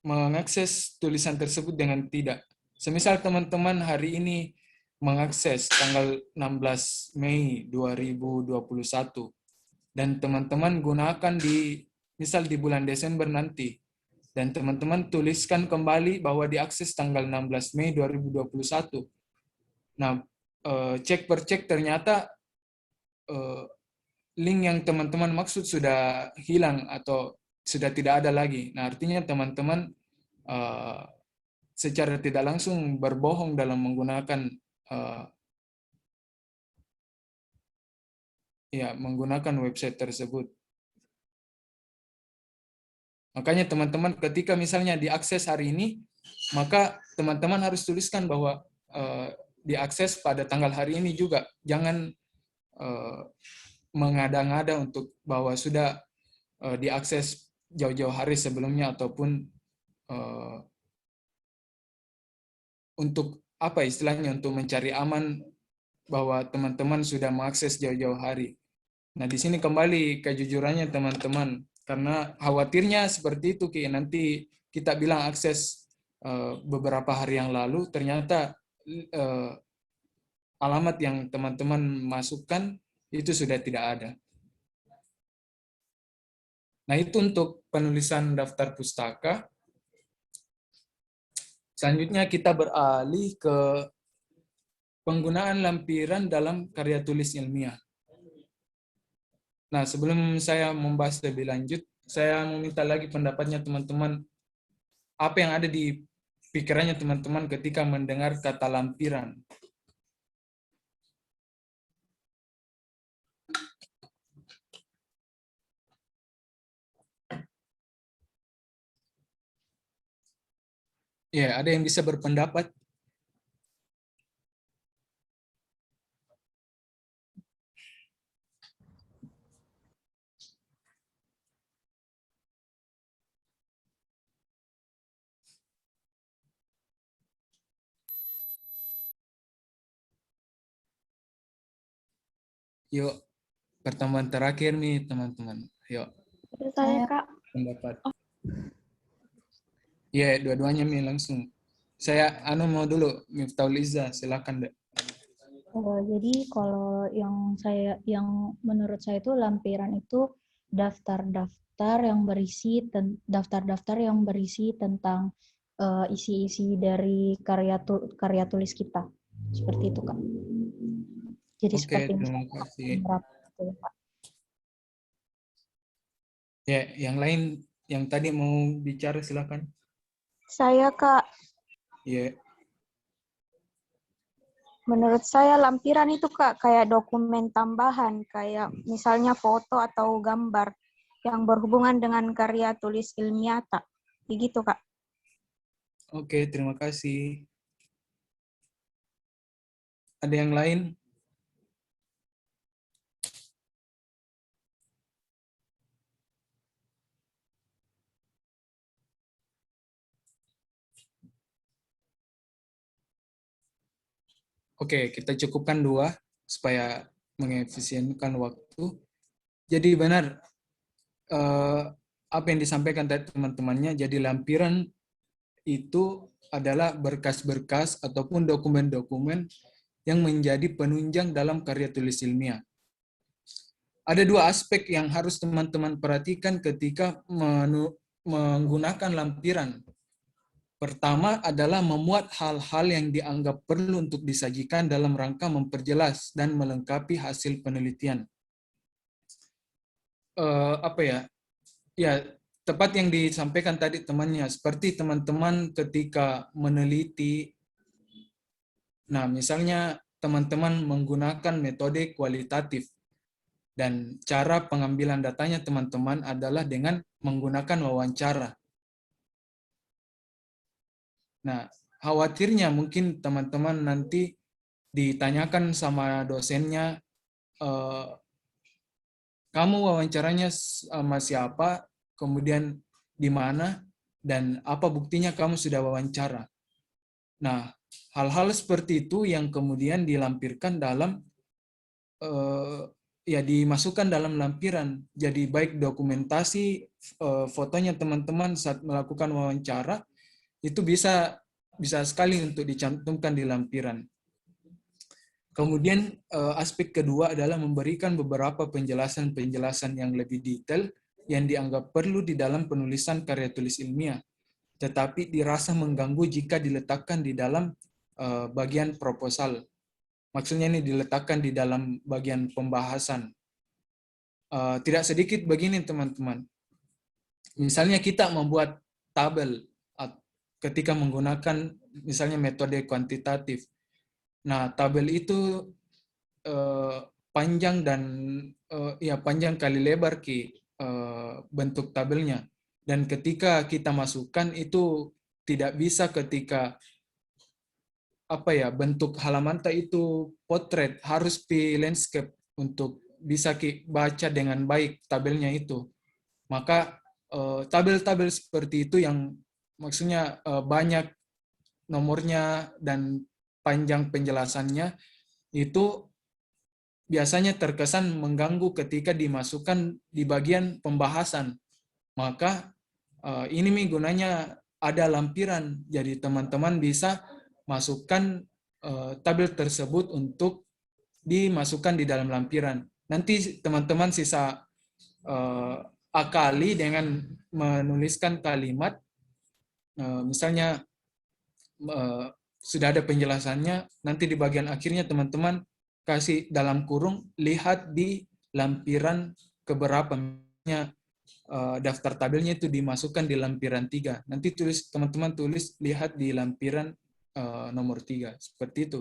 mengakses tulisan tersebut dengan tidak. Semisal teman-teman hari ini mengakses tanggal 16 Mei 2021 dan teman-teman gunakan misal di bulan Desember nanti, dan teman-teman tuliskan kembali bahwa diakses tanggal 16 Mei 2021. Nah, cek per cek ternyata link yang teman-teman maksud sudah hilang atau sudah tidak ada lagi. Nah, artinya teman-teman secara tidak langsung berbohong dalam menggunakan menggunakan website tersebut. Makanya teman-teman ketika misalnya diakses hari ini, maka teman-teman harus tuliskan bahwa diakses pada tanggal hari ini juga. Jangan mengada-ngada untuk bahwa sudah diakses jauh-jauh hari sebelumnya, ataupun untuk apa istilahnya, untuk mencari aman bahwa teman-teman sudah mengakses jauh-jauh hari. Nah, di sini kembali kejujurannya teman-teman, karena khawatirnya seperti itu, nanti kita bilang akses beberapa hari yang lalu, ternyata alamat yang teman-teman masukkan itu sudah tidak ada. Nah, itu untuk penulisan daftar pustaka. Selanjutnya kita beralih ke penggunaan lampiran dalam karya tulis ilmiah. Nah, sebelum saya membahas lebih lanjut, saya meminta lagi pendapatnya teman-teman. Apa yang ada di pikirannya teman-teman ketika mendengar kata lampiran? Ya, ada yang bisa berpendapat? Yuk, pertemuan terakhir nih teman-teman. Yuk, Terus saya, Kak. pendapat. Ya, dua-duanya Mi langsung. Saya mau dulu, Miftahul Izza, silakan deh. Jadi kalau yang menurut saya itu lampiran itu daftar-daftar yang berisi tentang isi-isi dari karya tulis kita. Seperti itu, Kak. Jadi Oke, seperti terima misalnya kasih. gitu, Pak. Ya, yang lain yang tadi mau bicara silakan. Saya, Kak. Ya, Menurut saya lampiran itu, Kak, kayak dokumen tambahan, kayak misalnya foto atau gambar yang berhubungan dengan karya tulis ilmiah, tak? Begitu, Kak. oke, terima kasih. Ada yang lain? Oke, kita cukupkan 2 supaya mengefisienkan waktu. Jadi benar apa yang disampaikan tadi teman-temannya, jadi lampiran itu adalah berkas-berkas ataupun dokumen-dokumen yang menjadi penunjang dalam karya tulis ilmiah. Ada 2 aspek yang harus teman-teman perhatikan ketika menggunakan lampiran. Pertama adalah memuat hal-hal yang dianggap perlu untuk disajikan dalam rangka memperjelas dan melengkapi hasil penelitian. Ya, tepat yang disampaikan tadi temannya, seperti teman-teman ketika meneliti, nah misalnya teman-teman menggunakan metode kualitatif, dan cara pengambilan datanya teman-teman adalah dengan menggunakan wawancara. Nah, khawatirnya mungkin teman-teman nanti ditanyakan sama dosennya, kamu wawancaranya sama siapa, kemudian di mana, dan apa buktinya kamu sudah wawancara. Nah, hal-hal seperti itu yang kemudian dilampirkan dalam, ya dimasukkan dalam lampiran. Jadi baik dokumentasi fotonya teman-teman saat melakukan wawancara, itu bisa sekali untuk dicantumkan di lampiran. Kemudian aspek kedua adalah memberikan beberapa penjelasan-penjelasan yang lebih detail yang dianggap perlu di dalam penulisan karya tulis ilmiah, tetapi dirasa mengganggu jika diletakkan di dalam bagian proposal. Maksudnya ini diletakkan di dalam bagian pembahasan. Tidak sedikit begini teman-teman. Misalnya kita membuat tabel ketika menggunakan misalnya metode kuantitatif. Nah, tabel itu panjang dan panjang kali lebar bentuk tabelnya. Dan ketika kita masukkan itu tidak bisa ketika bentuk halaman itu potret, harus landscape untuk bisa baca dengan baik tabelnya itu. Maka tabel-tabel seperti itu yang maksudnya banyak nomornya dan panjang penjelasannya itu biasanya terkesan mengganggu ketika dimasukkan di bagian pembahasan. Maka ini gunanya ada lampiran, jadi teman-teman bisa masukkan tabel tersebut untuk dimasukkan di dalam lampiran. Nanti teman-teman sisa akali dengan menuliskan kalimat, misalnya sudah ada penjelasannya, nanti di bagian akhirnya teman-teman kasih dalam kurung, lihat di lampiran keberapa, daftar tabelnya itu dimasukkan di lampiran 3. Nanti teman-teman tulis lihat di lampiran nomor 3, seperti itu.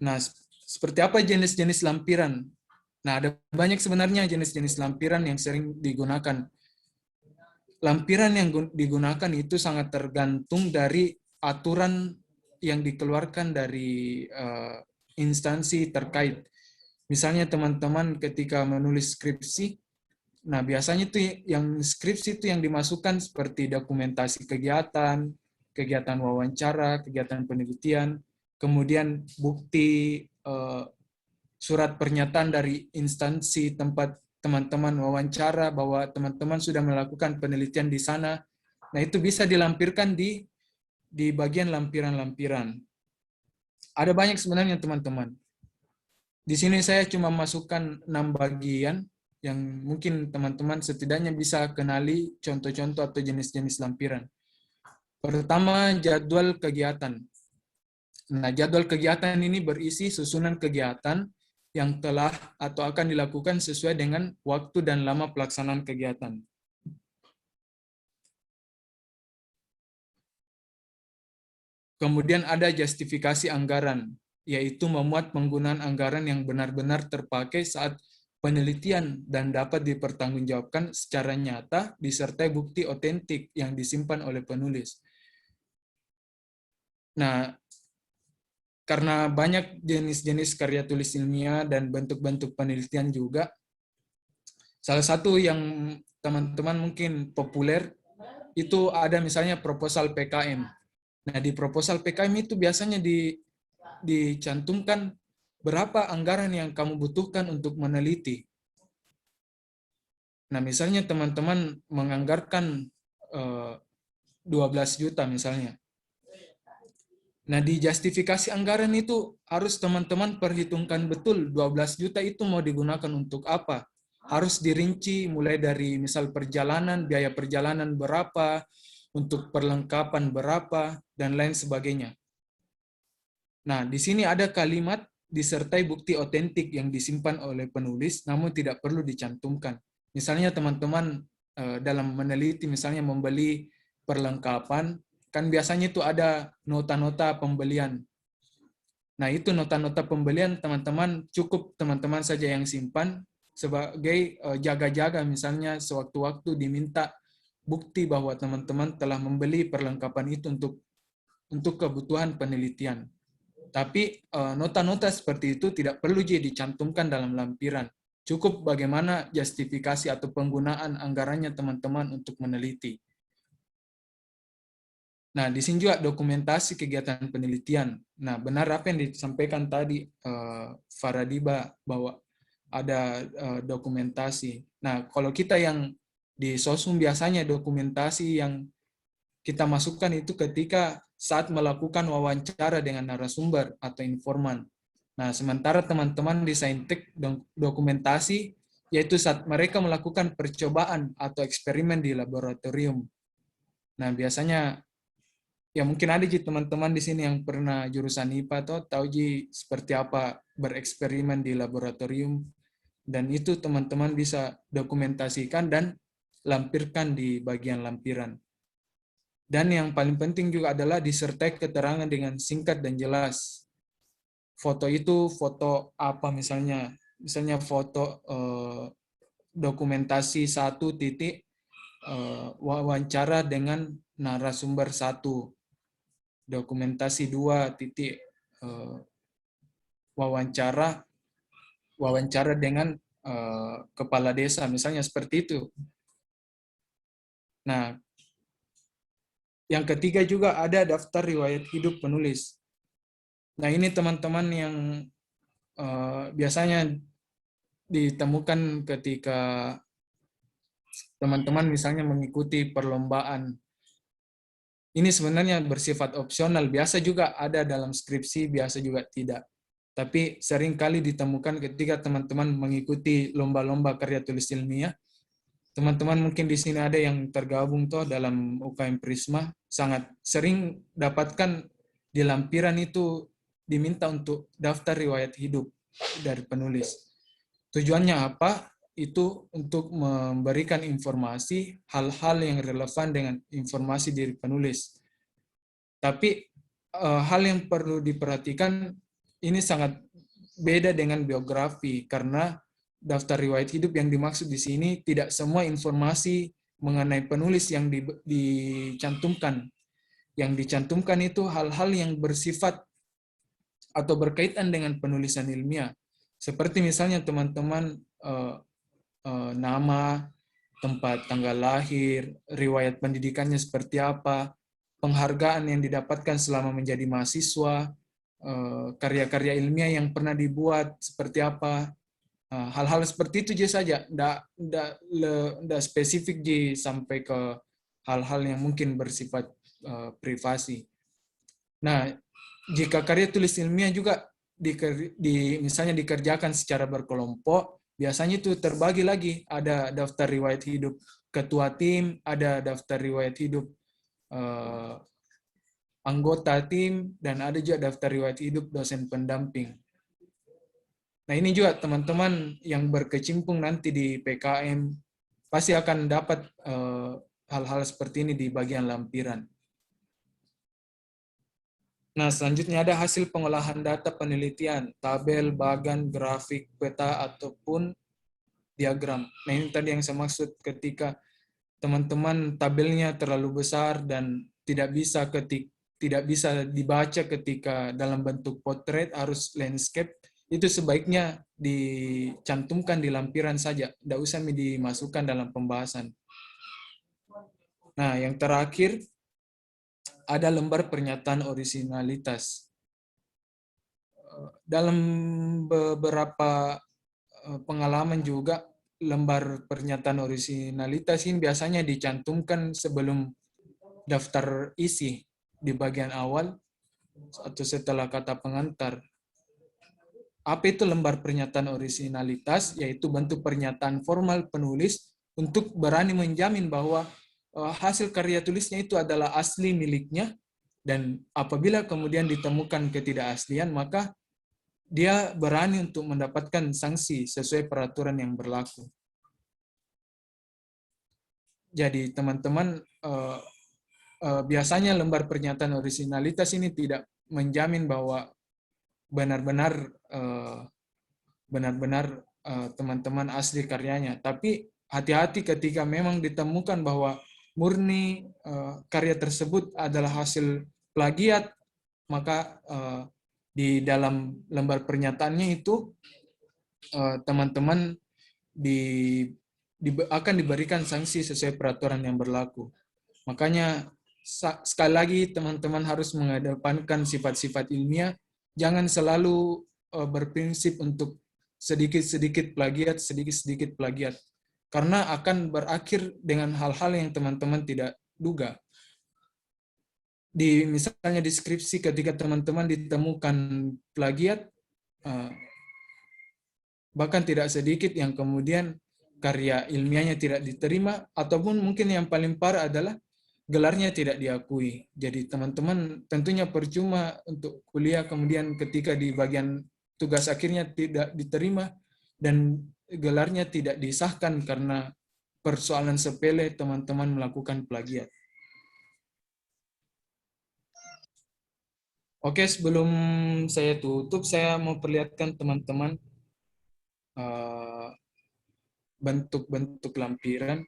Nah, seperti apa jenis-jenis lampiran? Nah, ada banyak sebenarnya jenis-jenis lampiran yang sering digunakan. Lampiran yang digunakan itu sangat tergantung dari aturan yang dikeluarkan dari instansi terkait. Misalnya teman-teman ketika menulis skripsi, nah biasanya itu yang skripsi itu yang dimasukkan seperti dokumentasi kegiatan wawancara, kegiatan penelitian. kemudian bukti surat pernyataan dari instansi tempat teman-teman wawancara bahwa teman-teman sudah melakukan penelitian di sana. Nah, itu bisa dilampirkan di bagian lampiran-lampiran. Ada banyak sebenarnya teman-teman. Di sini saya cuma masukkan 6 bagian yang mungkin teman-teman setidaknya bisa kenali contoh-contoh atau jenis-jenis lampiran. Pertama, jadwal kegiatan. Nah, jadwal kegiatan ini berisi susunan kegiatan yang telah atau akan dilakukan sesuai dengan waktu dan lama pelaksanaan kegiatan. Kemudian ada justifikasi anggaran, yaitu memuat penggunaan anggaran yang benar-benar terpakai saat penelitian dan dapat dipertanggungjawabkan secara nyata disertai bukti otentik yang disimpan oleh penulis. Nah, karena banyak jenis-jenis karya tulis ilmiah dan bentuk-bentuk penelitian juga, salah satu yang teman-teman mungkin populer itu ada misalnya proposal PKM. Nah, di proposal PKM itu biasanya dicantumkan berapa anggaran yang kamu butuhkan untuk meneliti. Nah, misalnya teman-teman menganggarkan 12 juta misalnya. Nah, di justifikasi anggaran itu harus teman-teman perhitungkan betul 12 juta itu mau digunakan untuk apa. Harus dirinci mulai dari misal perjalanan, biaya perjalanan berapa, untuk perlengkapan berapa, dan lain sebagainya. Nah, di sini ada kalimat disertai bukti otentik yang disimpan oleh penulis, namun tidak perlu dicantumkan. Misalnya teman-teman dalam meneliti, misalnya membeli perlengkapan, kan biasanya itu ada nota-nota pembelian. Nah, itu nota-nota pembelian teman-teman cukup teman-teman saja yang simpan sebagai jaga-jaga, misalnya sewaktu-waktu diminta bukti bahwa teman-teman telah membeli perlengkapan itu untuk kebutuhan penelitian. Tapi nota-nota seperti itu tidak perlu dicantumkan dalam lampiran. Cukup bagaimana justifikasi atau penggunaan anggarannya teman-teman untuk meneliti. Nah, di sini juga dokumentasi kegiatan penelitian. Nah, benar apa yang disampaikan tadi Faradiba bahwa ada dokumentasi. Nah, kalau kita yang di Sosum biasanya dokumentasi yang kita masukkan itu ketika saat melakukan wawancara dengan narasumber atau informan. Nah, sementara teman-teman di Saintek dokumentasi yaitu saat mereka melakukan percobaan atau eksperimen di laboratorium. Nah, biasanya ya mungkin ada teman-teman di sini yang pernah jurusan IPA atau tahu seperti apa bereksperimen di laboratorium, dan itu teman-teman bisa dokumentasikan dan lampirkan di bagian lampiran. Dan yang paling penting juga adalah disertai keterangan dengan singkat dan jelas. Foto itu foto apa misalnya? Misalnya foto dokumentasi 1 titik wawancara dengan narasumber 1. Dokumentasi 2 titik wawancara dengan kepala desa, misalnya seperti itu. Nah, yang ketiga juga ada daftar riwayat hidup penulis. Nah, ini teman-teman yang biasanya ditemukan ketika teman-teman misalnya mengikuti perlombaan. Ini sebenarnya bersifat opsional, biasa juga ada dalam skripsi, biasa juga tidak. Tapi sering kali ditemukan ketika teman-teman mengikuti lomba-lomba karya tulis ilmiah. Teman-teman mungkin di sini ada yang tergabung dalam UKM Prisma, sangat sering dapatkan di lampiran itu diminta untuk daftar riwayat hidup dari penulis. Tujuannya apa? Itu untuk memberikan informasi hal-hal yang relevan dengan informasi diri penulis. Tapi hal yang perlu diperhatikan ini sangat beda dengan biografi, karena daftar riwayat hidup yang dimaksud di sini tidak semua informasi mengenai penulis yang dicantumkan. Yang dicantumkan itu hal-hal yang bersifat atau berkaitan dengan penulisan ilmiah. Seperti misalnya teman-teman nama, tempat tanggal lahir, riwayat pendidikannya seperti apa, penghargaan yang didapatkan selama menjadi mahasiswa, karya-karya ilmiah yang pernah dibuat seperti apa. Hal-hal seperti itu saja, nggak spesifik sampai ke hal-hal yang mungkin bersifat privasi. Nah, jika karya tulis ilmiah juga misalnya dikerjakan secara berkelompok, biasanya itu terbagi lagi. Ada daftar riwayat hidup ketua tim, ada daftar riwayat hidup anggota tim, dan ada juga daftar riwayat hidup dosen pendamping. Nah, ini juga teman-teman yang berkecimpung nanti di PKM pasti akan dapat hal-hal seperti ini di bagian lampiran. Nah, selanjutnya ada hasil pengolahan data penelitian, tabel, bagan, grafik, peta, ataupun diagram. Nah, ini tadi yang saya maksud ketika teman-teman tabelnya terlalu besar dan tidak bisa dibaca ketika dalam bentuk potret, harus landscape, itu sebaiknya dicantumkan di lampiran saja, tidak usah dimasukkan dalam pembahasan. Nah, yang terakhir ada lembar pernyataan orisinalitas. Dalam beberapa pengalaman juga, lembar pernyataan orisinalitas ini biasanya dicantumkan sebelum daftar isi di bagian awal atau setelah kata pengantar. Apa itu lembar pernyataan orisinalitas? Yaitu bentuk pernyataan formal penulis untuk berani menjamin bahwa hasil karya tulisnya itu adalah asli miliknya, dan apabila kemudian ditemukan ketidakaslian, maka dia berani untuk mendapatkan sanksi sesuai peraturan yang berlaku. Jadi teman-teman, biasanya lembar pernyataan orisinalitas ini tidak menjamin bahwa benar-benar teman-teman asli karyanya. Tapi hati-hati ketika memang ditemukan bahwa murni karya tersebut adalah hasil plagiat, maka di dalam lembar pernyataannya itu teman-teman akan diberikan sanksi sesuai peraturan yang berlaku. Makanya sekali lagi teman-teman harus mengedepankan sifat-sifat ilmiah, jangan selalu berprinsip untuk sedikit-sedikit plagiat, karena akan berakhir dengan hal-hal yang teman-teman tidak duga. Misalnya di skripsi, ketika teman-teman ditemukan plagiat, bahkan tidak sedikit yang kemudian karya ilmiahnya tidak diterima, ataupun mungkin yang paling parah adalah gelarnya tidak diakui. Jadi teman-teman tentunya percuma untuk kuliah, kemudian ketika di bagian tugas akhirnya tidak diterima dan gelarnya tidak disahkan karena persoalan sepele teman-teman melakukan plagiat. Oke, sebelum saya tutup, saya mau perlihatkan teman-teman bentuk-bentuk lampiran.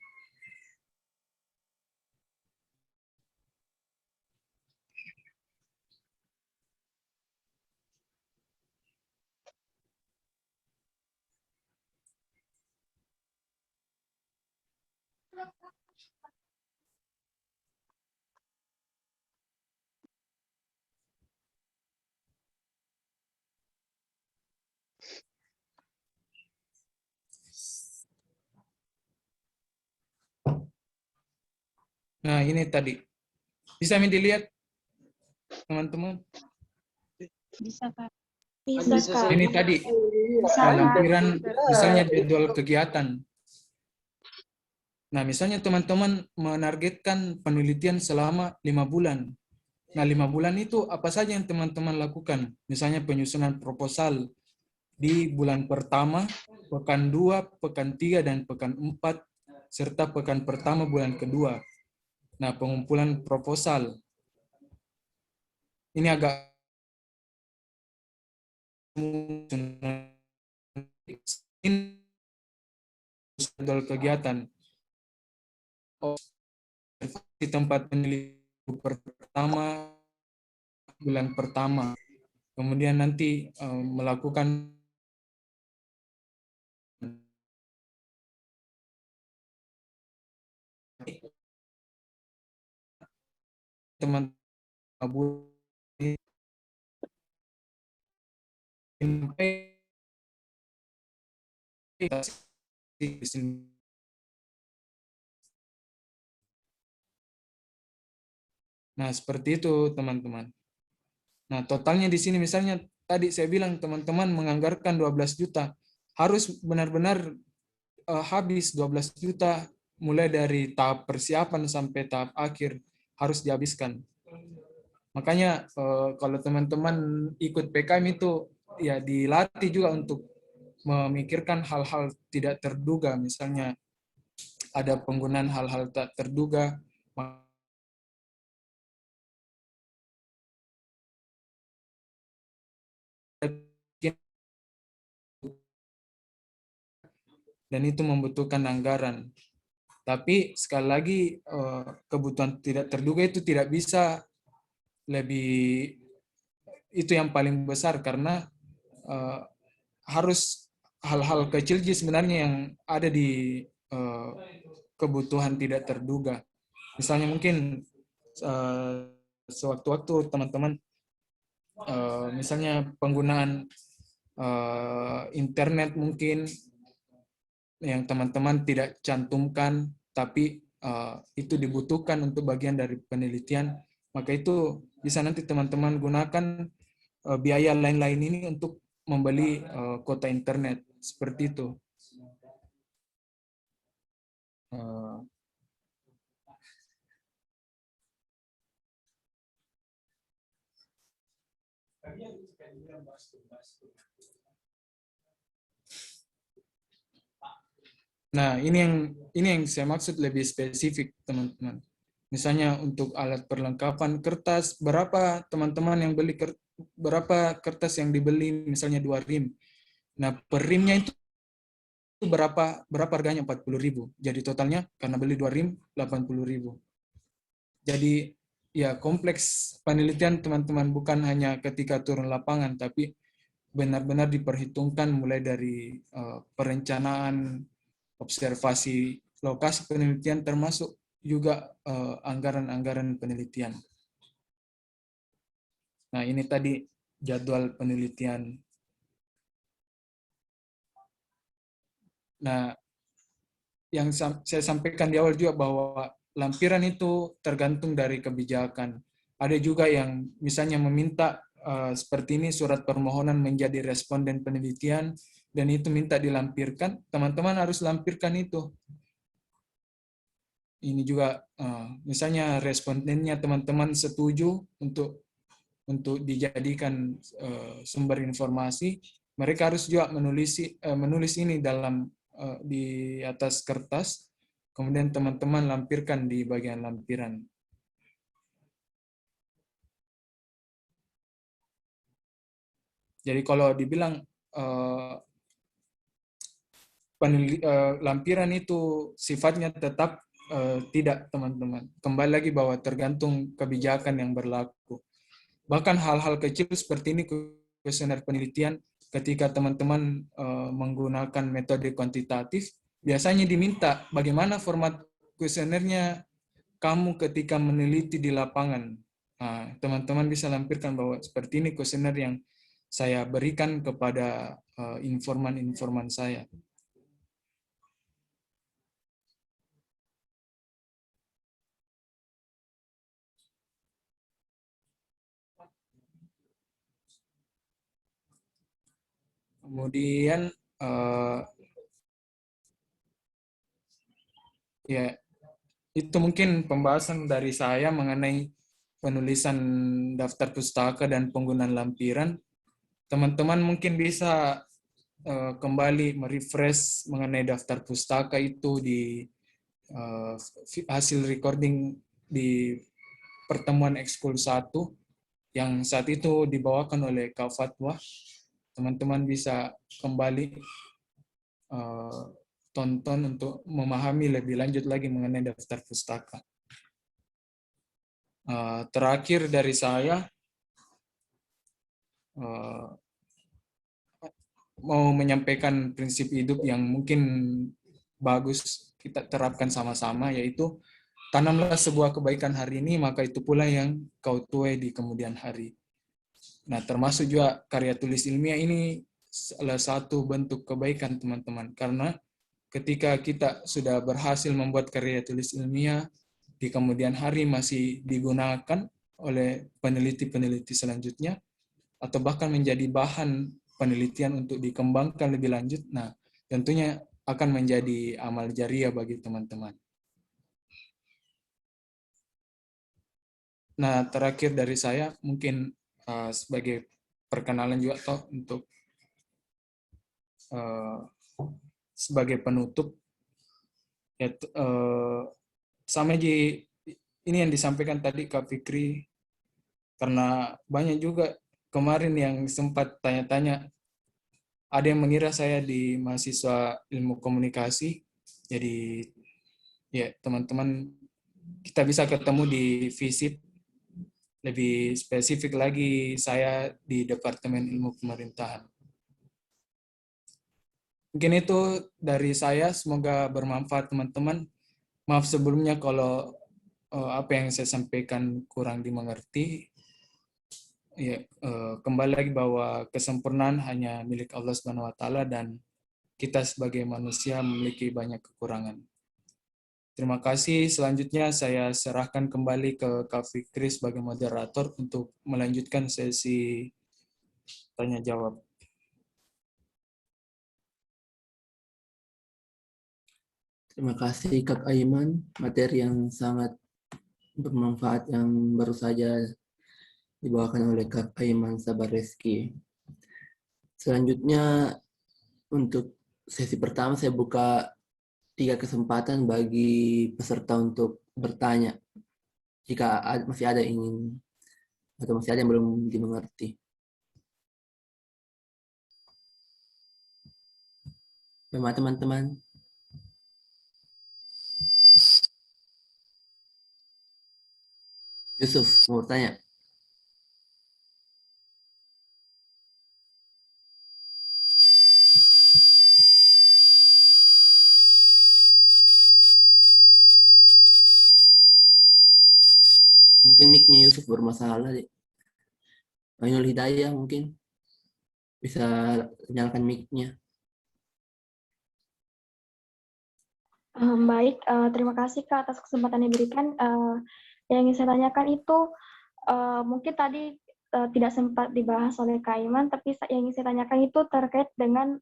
Nah, ini tadi. Bisa dilihat, teman-teman? Bisa, Kak. Bisa, Kak. Ini tadi, lampiran misalnya jadwal kegiatan. Nah, misalnya teman-teman menargetkan penelitian selama 5 bulan. Nah, 5 bulan itu apa saja yang teman-teman lakukan? Misalnya penyusunan proposal di bulan pertama, pekan 2, pekan 3, dan pekan 4, serta pekan pertama bulan kedua. Nah, pengumpulan proposal. Ini agak jadwal kegiatan. Di tempat penelitian pertama, bulan pertama. Kemudian nanti melakukan teman Nah, seperti itu teman-teman. Nah, totalnya di sini misalnya tadi saya bilang teman-teman menganggarkan 12 juta. Harus benar-benar habis 12 juta mulai dari tahap persiapan sampai tahap akhir harus dihabiskan. Makanya kalau teman-teman ikut PKM itu ya dilatih juga untuk memikirkan hal-hal tidak terduga, misalnya ada penggunaan hal-hal tak terduga, dan itu membutuhkan anggaran. Tapi sekali lagi kebutuhan tidak terduga itu tidak bisa lebih, itu yang paling besar karena harus hal-hal kecil sebenarnya yang ada di kebutuhan tidak terduga. Misalnya mungkin sewaktu-waktu teman-teman misalnya penggunaan internet mungkin yang teman-teman tidak cantumkan, tapi itu dibutuhkan untuk bagian dari penelitian, maka itu bisa nanti teman-teman gunakan biaya lain-lain ini untuk membeli kuota internet, seperti itu. Nah, ini yang saya maksud lebih spesifik, teman-teman. Misalnya untuk alat perlengkapan kertas, berapa teman-teman yang beli berapa kertas yang dibeli, misalnya 2 rim. Nah, per rimnya itu berapa harganya? 40.000. Jadi totalnya karena beli 2 rim 80.000. Jadi ya kompleks penelitian teman-teman, bukan hanya ketika turun lapangan, tapi benar-benar diperhitungkan mulai dari perencanaan, observasi lokasi penelitian, termasuk juga anggaran-anggaran penelitian. Nah, ini tadi jadwal penelitian. Nah, yang saya sampaikan di awal juga bahwa lampiran itu tergantung dari kebijakan. Ada juga yang misalnya meminta seperti ini, surat permohonan menjadi responden penelitian, dan itu minta dilampirkan, teman-teman harus lampirkan itu. Ini juga misalnya respondennya teman-teman setuju untuk dijadikan sumber informasi, mereka harus juga menulis ini dalam di atas kertas, kemudian teman-teman lampirkan di bagian lampiran. Jadi kalau dibilang lampiran itu sifatnya tetap, tidak, teman-teman. Kembali lagi bahwa tergantung kebijakan yang berlaku. Bahkan hal-hal kecil seperti ini, kuesioner penelitian, ketika teman-teman menggunakan metode kuantitatif, biasanya diminta bagaimana format kuesionernya kamu ketika meneliti di lapangan. Nah, teman-teman bisa lampirkan bahwa seperti ini kuesioner yang saya berikan kepada informan-informan saya. Kemudian ya itu mungkin pembahasan dari saya mengenai penulisan daftar pustaka dan penggunaan lampiran. Teman-teman mungkin bisa kembali merefresh mengenai daftar pustaka itu di hasil recording di pertemuan ekskul 1 yang saat itu dibawakan oleh Kak Fatwa. Teman-teman bisa kembali tonton untuk memahami lebih lanjut lagi mengenai daftar pustaka. Terakhir dari saya, mau menyampaikan prinsip hidup yang mungkin bagus kita terapkan sama-sama, yaitu tanamlah sebuah kebaikan hari ini, maka itu pula yang kau tuai di kemudian hari. Nah, termasuk juga karya tulis ilmiah ini salah satu bentuk kebaikan teman-teman. Karena ketika kita sudah berhasil membuat karya tulis ilmiah, di kemudian hari masih digunakan oleh peneliti-peneliti selanjutnya, atau bahkan menjadi bahan penelitian untuk dikembangkan lebih lanjut, nah tentunya akan menjadi amal jariah bagi teman-teman. Nah, terakhir dari saya, mungkin sebagai perkenalan juga toh untuk sebagai penutup, ya, sama aja ini yang disampaikan tadi Kak Fikri, karena banyak juga kemarin yang sempat tanya-tanya, ada yang mengira saya di mahasiswa ilmu komunikasi, jadi ya teman-teman kita bisa ketemu di visit, lebih spesifik lagi saya di Departemen Ilmu Pemerintahan. Mungkin itu dari saya, semoga bermanfaat teman-teman. Maaf sebelumnya kalau apa yang saya sampaikan kurang dimengerti. Ya, kembali lagi bahwa kesempurnaan hanya milik Allah Subhanahu wa taala dan kita sebagai manusia memiliki banyak kekurangan. Terima kasih. Selanjutnya saya serahkan kembali ke Kak Fikri sebagai moderator untuk melanjutkan sesi tanya jawab. Terima kasih Kak Aiman, materi yang sangat bermanfaat yang baru saja dibawakan oleh Kak Aiman Sabareski. Selanjutnya untuk sesi pertama saya buka 3 kesempatan bagi peserta untuk bertanya jika masih ada yang ingin atau masih ada yang belum dimengerti. Bagaimana teman-teman? Yusuf, mau bertanya? Mungkin mic-nya Yusuf bermasalah. Ainul Hidayah mungkin bisa nyalakan mic-nya. Baik, terima kasih Kak atas kesempatan yang diberikan. Yang ingin saya tanyakan itu mungkin tadi tidak sempat dibahas oleh Kak Iman, tapi yang ingin saya tanyakan itu terkait dengan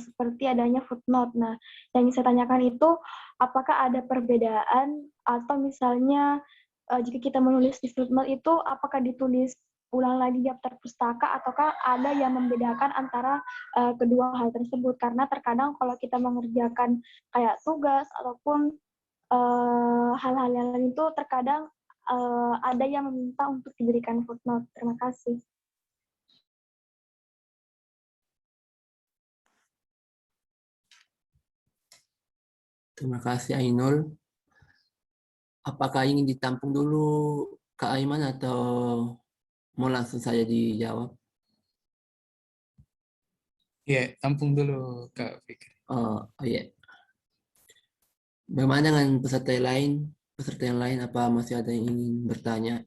seperti adanya footnote. Nah, yang ingin saya tanyakan itu apakah ada perbedaan atau misalnya jika kita menulis di footnote itu apakah ditulis ulang lagi daftar pustaka ataukah ada yang membedakan antara kedua hal tersebut, karena terkadang kalau kita mengerjakan kayak tugas ataupun hal-hal yang lain itu terkadang ada yang meminta untuk diberikan footnote. Terima kasih. Terima kasih Ainul. Apakah ingin ditampung dulu Kak Aiman atau mau langsung saja dijawab? Ya, tampung dulu Kak Fikri. Oh iya. Bagaimana dengan peserta yang lain? Peserta yang lain apa masih ada yang ingin bertanya?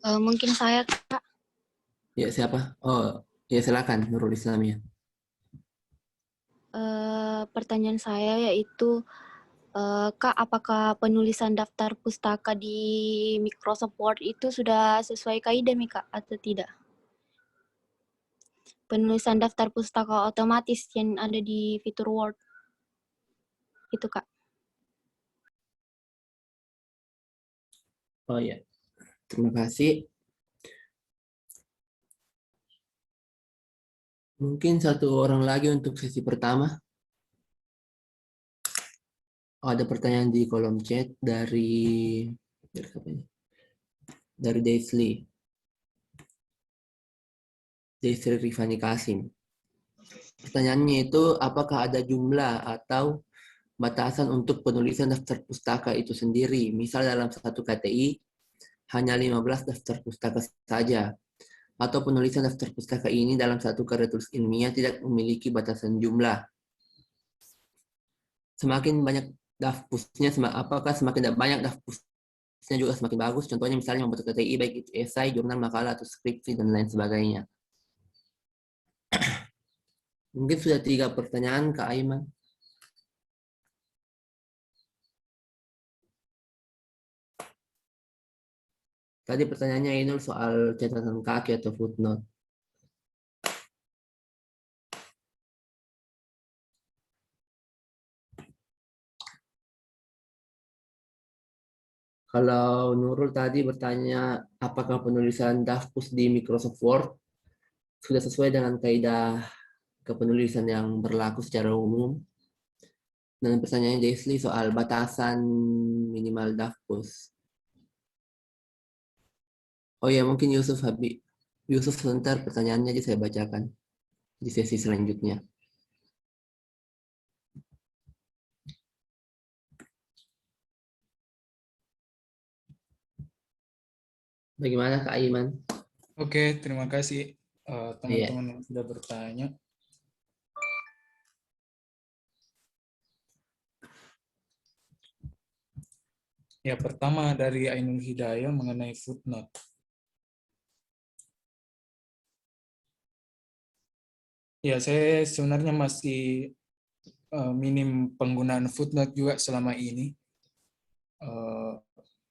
Mungkin saya, Kak. Ya, siapa? Oh, ya silakan Nurul Islamiyah. Pertanyaan saya yaitu, Kak, apakah penulisan daftar pustaka di Microsoft Word itu sudah sesuai kaidah, Kak, atau tidak? Penulisan daftar pustaka otomatis yang ada di fitur Word. Itu, Kak. Oh ya, terima kasih. Mungkin satu orang lagi untuk sesi pertama. Oh, ada pertanyaan di kolom chat dari Daisy Rifani Kasim. Pertanyaannya itu, apakah ada jumlah atau batasan untuk penulisan daftar pustaka itu sendiri? Misal dalam satu KTI hanya 15 daftar pustaka saja, atau penulisan daftar pustaka ini dalam satu karya tulis ilmiah tidak memiliki batasan jumlah. Semakin banyak dafpusnya, apakah semakin banyak dafpus juga semakin bagus. Contohnya misalnya membuat KTI baik itu esai, jurnal, makalah, atau skripsi, dan lain sebagainya. Mungkin sudah 3 pertanyaan, Kak Aiman. Tadi pertanyaannya ini soal catatan kaki atau footnote. Kalau Nurul tadi bertanya apakah penulisan DAFPUS di Microsoft Word sudah sesuai dengan kaidah kepenulisan yang berlaku secara umum. Dan pertanyaannya Jesli soal batasan minimal DAFPUS. Oh ya, mungkin Yusuf sebentar pertanyaannya aja saya bacakan di sesi selanjutnya. Bagaimana Kak Aiman? Oke, terima kasih teman-teman yang sudah bertanya. Ya, pertama dari Ainul Hidayah mengenai footnote. Ya, saya sebenarnya masih minim penggunaan footnote juga selama ini.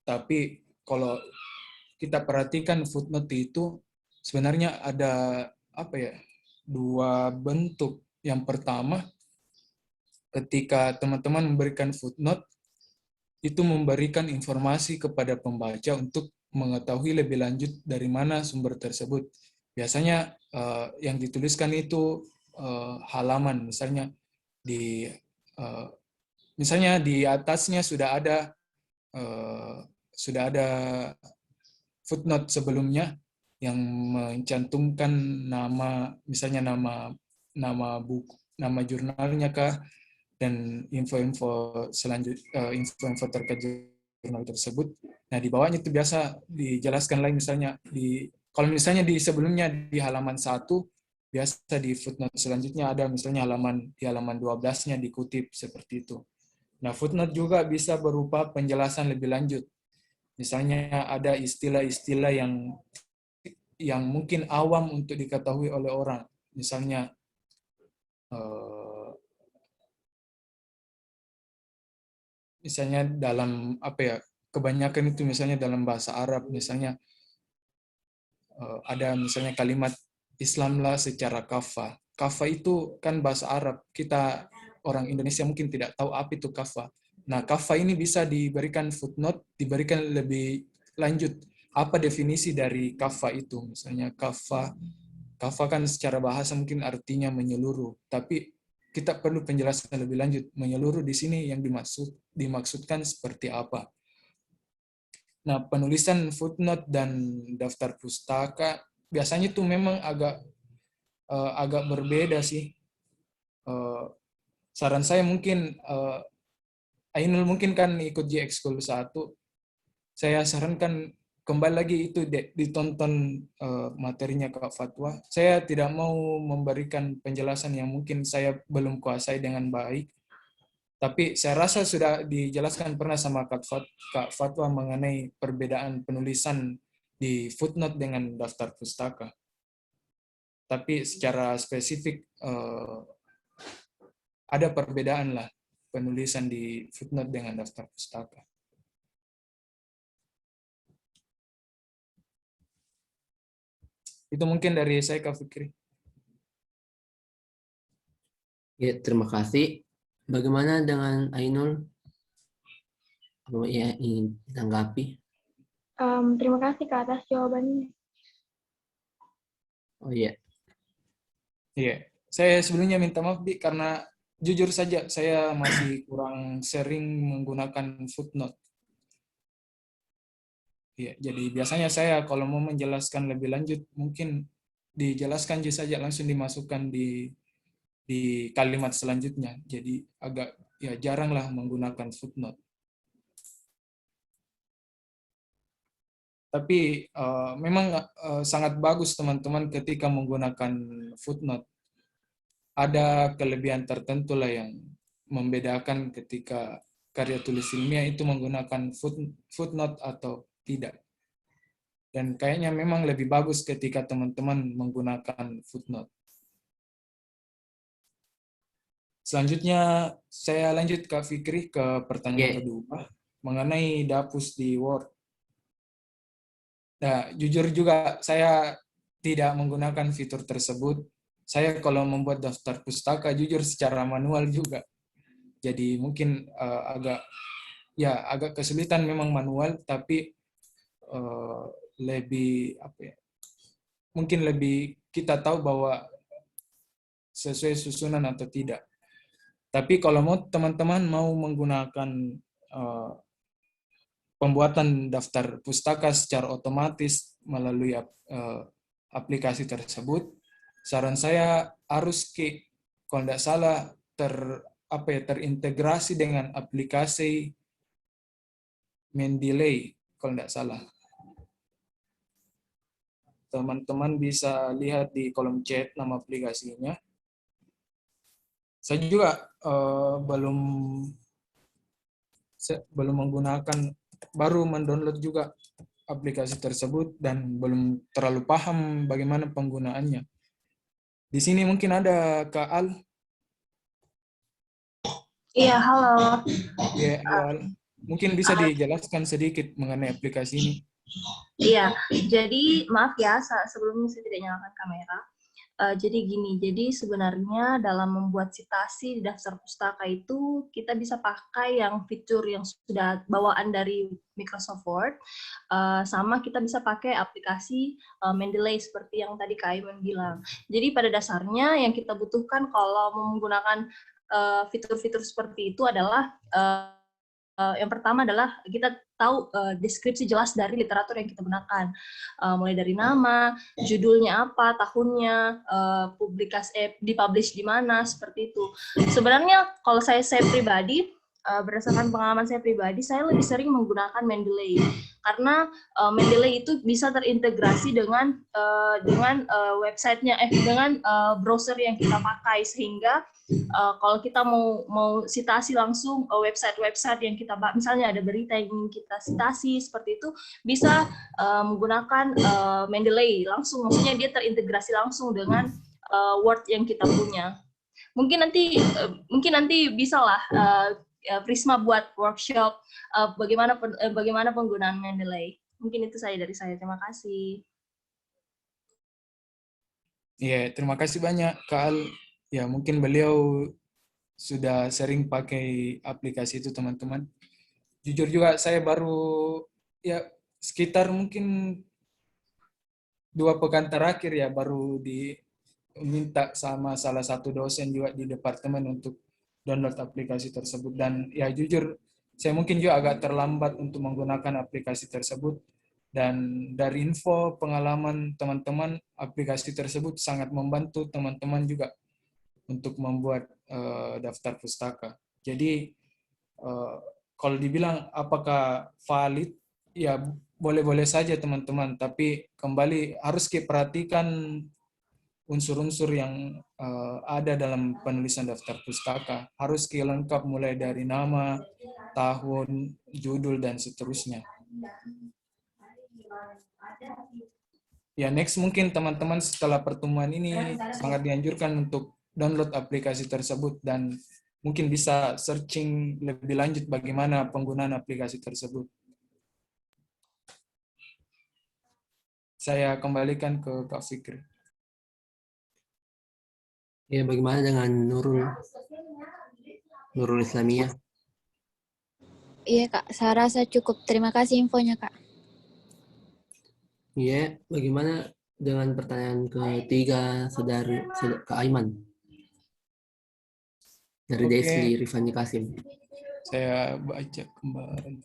Tapi kalau kita perhatikan footnote itu sebenarnya ada dua bentuk. Yang pertama, ketika teman-teman memberikan footnote, itu memberikan informasi kepada pembaca untuk mengetahui lebih lanjut dari mana sumber tersebut. Biasanya yang dituliskan itu halaman, misalnya di atasnya sudah ada footnote sebelumnya yang mencantumkan nama, misalnya nama buku, nama jurnalnya kah, dan info-info info terkait jurnal tersebut. Nah, di bawahnya itu biasa dijelaskan lagi, misalnya kalau misalnya di sebelumnya di halaman 1, biasa di footnote selanjutnya ada misalnya di halaman 12-nya dikutip seperti itu. Nah, footnote juga bisa berupa penjelasan lebih lanjut. Misalnya ada istilah-istilah yang mungkin awam untuk diketahui oleh orang. Misalnya dalam kebanyakan itu misalnya dalam bahasa Arab, misalnya ada misalnya kalimat Islamlah secara kafah. Kafah itu kan bahasa Arab. Kita orang Indonesia mungkin tidak tahu apa itu kafah. Nah, kafah ini bisa diberikan footnote, diberikan lebih lanjut. Apa definisi dari kafah itu? Misalnya kafah kan secara bahasa mungkin artinya menyeluruh, tapi kita perlu penjelasan lebih lanjut. Menyeluruh di sini yang dimaksudkan seperti apa? Nah, penulisan footnote dan daftar pustaka biasanya itu memang agak berbeda sih. Saran saya mungkin Ainul mungkin kan ikut GX School 1. Saya sarankan kembali lagi itu ditonton materinya Kak Fatwa. Saya tidak mau memberikan penjelasan yang mungkin saya belum kuasai dengan baik. Tapi saya rasa sudah dijelaskan pernah sama Kak Fatwa mengenai perbedaan penulisan di footnote dengan daftar pustaka. Tapi secara spesifik ada perbedaan lah penulisan di footnote dengan daftar pustaka. Itu mungkin dari saya, Kak Fikri. Ya, terima kasih. Bagaimana dengan Ainul? Apa ya ingin ditanggapi? Terima kasih Kak atas jawabannya. Oh iya. Iya, saya sebelumnya minta maaf Bi, karena jujur saja saya masih kurang sering menggunakan footnote. Iya, jadi biasanya saya kalau mau menjelaskan lebih lanjut mungkin dijelaskan saja langsung dimasukkan di kalimat selanjutnya. Jadi agak jarang lah menggunakan footnote. Tapi memang sangat bagus teman-teman ketika menggunakan footnote. Ada kelebihan tertentu lah yang membedakan ketika karya tulis ilmiah itu menggunakan footnote atau tidak. Dan kayaknya memang lebih bagus ketika teman-teman menggunakan footnote. Selanjutnya saya lanjut Kak Fikri ke pertanyaan kedua mengenai dapus di Word. Nah, jujur juga saya tidak menggunakan fitur tersebut. Saya kalau membuat daftar pustaka jujur secara manual juga. Jadi mungkin agak kesulitan memang manual, tapi lebih mungkin lebih kita tahu bahwa sesuai susunan atau tidak. Tapi kalau teman-teman mau menggunakan pembuatan daftar pustaka secara otomatis melalui aplikasi tersebut, saran saya harus kalau tidak salah terintegrasi dengan aplikasi Mendeley, kalau tidak salah. Teman-teman bisa lihat di kolom chat nama aplikasinya. Saya juga belum menggunakan, baru mendownload juga aplikasi tersebut dan belum terlalu paham bagaimana penggunaannya. Di sini mungkin ada Kak Al. Iya, halo. Ya, Al. Mungkin bisa dijelaskan sedikit mengenai aplikasi ini. Iya, jadi maaf ya, sebelumnya saya tidak nyalakan kamera. Jadi gini, jadi sebenarnya dalam membuat citasi di daftar pustaka itu kita bisa pakai yang fitur yang sudah bawaan dari Microsoft Word, sama kita bisa pakai aplikasi Mendeley seperti yang tadi Kak Aiman bilang. Jadi pada dasarnya yang kita butuhkan kalau menggunakan fitur-fitur seperti itu adalah yang pertama adalah kita tahu deskripsi jelas dari literatur yang kita gunakan, mulai dari nama, judulnya apa, tahunnya, dipublish di mana, seperti itu. Sebenarnya kalau saya pribadi, berdasarkan pengalaman saya pribadi, saya lebih sering menggunakan Mendeley karena Mendeley itu bisa terintegrasi dengan websitenya, dengan browser yang kita pakai, sehingga kalau kita mau citasi langsung website-website yang kita, misalnya ada berita yang ingin kita citasi seperti itu, bisa menggunakan Mendeley langsung, maksudnya dia terintegrasi langsung dengan Word yang kita punya. Mungkin nanti bisalah Prisma buat workshop bagaimana penggunaan Mendeley. Mungkin itu dari saya. Terima kasih. Iya, terima kasih banyak Kak Al. Ya, mungkin beliau sudah sering pakai aplikasi itu, teman-teman. Jujur juga saya baru ya sekitar mungkin 2 pekan terakhir ya baru diminta sama salah satu dosen juga di departemen untuk download aplikasi tersebut. Dan ya jujur saya mungkin juga agak terlambat untuk menggunakan aplikasi tersebut. Dan dari info pengalaman teman-teman, aplikasi tersebut sangat membantu teman-teman juga untuk membuat daftar pustaka. Jadi kalau dibilang apakah valid, ya boleh-boleh saja teman-teman, tapi kembali harus perhatikan unsur-unsur yang ada dalam penulisan daftar pustaka. Harus lengkap mulai dari nama, tahun, judul, dan seterusnya. Ya, next mungkin teman-teman setelah pertemuan ini sangat dianjurkan untuk download aplikasi tersebut dan mungkin bisa searching lebih lanjut bagaimana penggunaan aplikasi tersebut. Saya kembalikan ke Kak Fikri. Ya, bagaimana dengan Nurul Islamiyah? Iya Kak, saya rasa cukup. Terima kasih infonya Kak. Iya, bagaimana dengan pertanyaan ketiga Saudara Kak Aiman? Dari Desli Rifani Kasim. Saya baca kembali.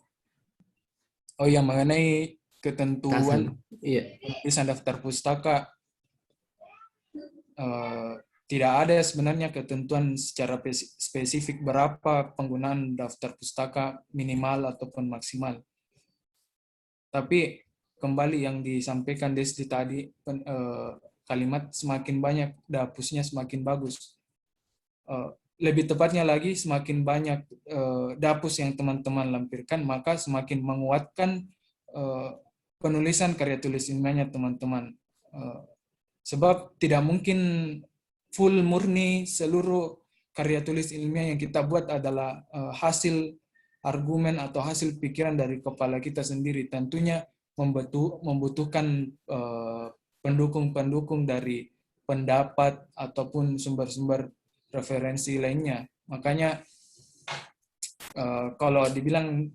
Oh ya, mengenai ketentuan penulisan daftar pustaka, tidak ada sebenarnya ketentuan secara spesifik berapa penggunaan daftar pustaka minimal ataupun maksimal. Tapi kembali yang disampaikan Desli tadi, kalimat semakin banyak dapusnya semakin bagus. lebih tepatnya lagi semakin banyak dapus yang teman-teman lampirkan, maka semakin menguatkan penulisan karya tulis ilmiahnya teman-teman. Sebab tidak mungkin full murni seluruh karya tulis ilmiah yang kita buat adalah hasil argumen atau hasil pikiran dari kepala kita sendiri. Tentunya membutuhkan pendukung-pendukung dari pendapat ataupun sumber-sumber referensi lainnya. Makanya kalau dibilang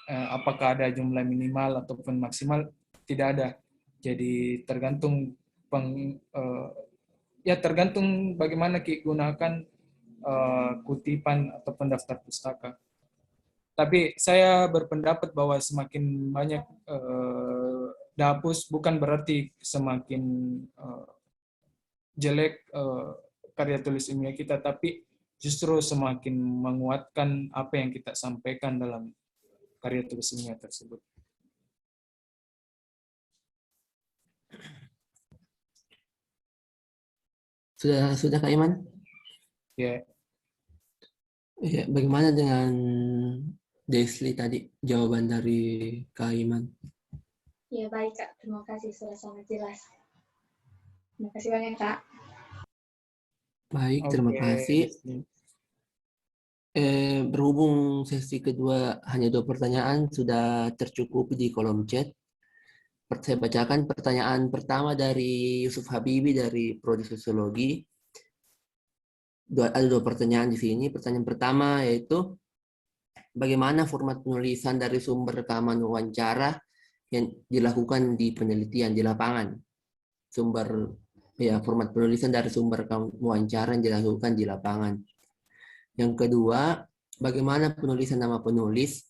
apakah ada jumlah minimal ataupun maksimal, tidak ada. Jadi tergantung tergantung bagaimana gunakan kutipan ataupun daftar pustaka. Tapi saya berpendapat bahwa semakin banyak dapus bukan berarti semakin jelek karya tulis ilmiah kita, tapi justru semakin menguatkan apa yang kita sampaikan dalam karya tulis ilmiah tersebut. Sudah Kak Iman? Ya. Ya, bagaimana dengan Desli tadi jawaban dari Kak Iman? Ya baik Kak, terima kasih sudah sangat jelas. Terima kasih banyak Kak. Baik, terima kasih. Berhubung sesi kedua hanya 2 pertanyaan, sudah tercukupi di kolom chat. Saya bacakan pertanyaan pertama dari Yusuf Habibi dari Prodi Sosiologi. Ada 2 pertanyaan di sini. Pertanyaan pertama yaitu, bagaimana format penulisan dari sumber rekaman wawancara yang dilakukan di penelitian di lapangan? Format penulisan dari sumber rekaman wawancara yang dilakukan di lapangan. Yang kedua, bagaimana penulisan nama penulis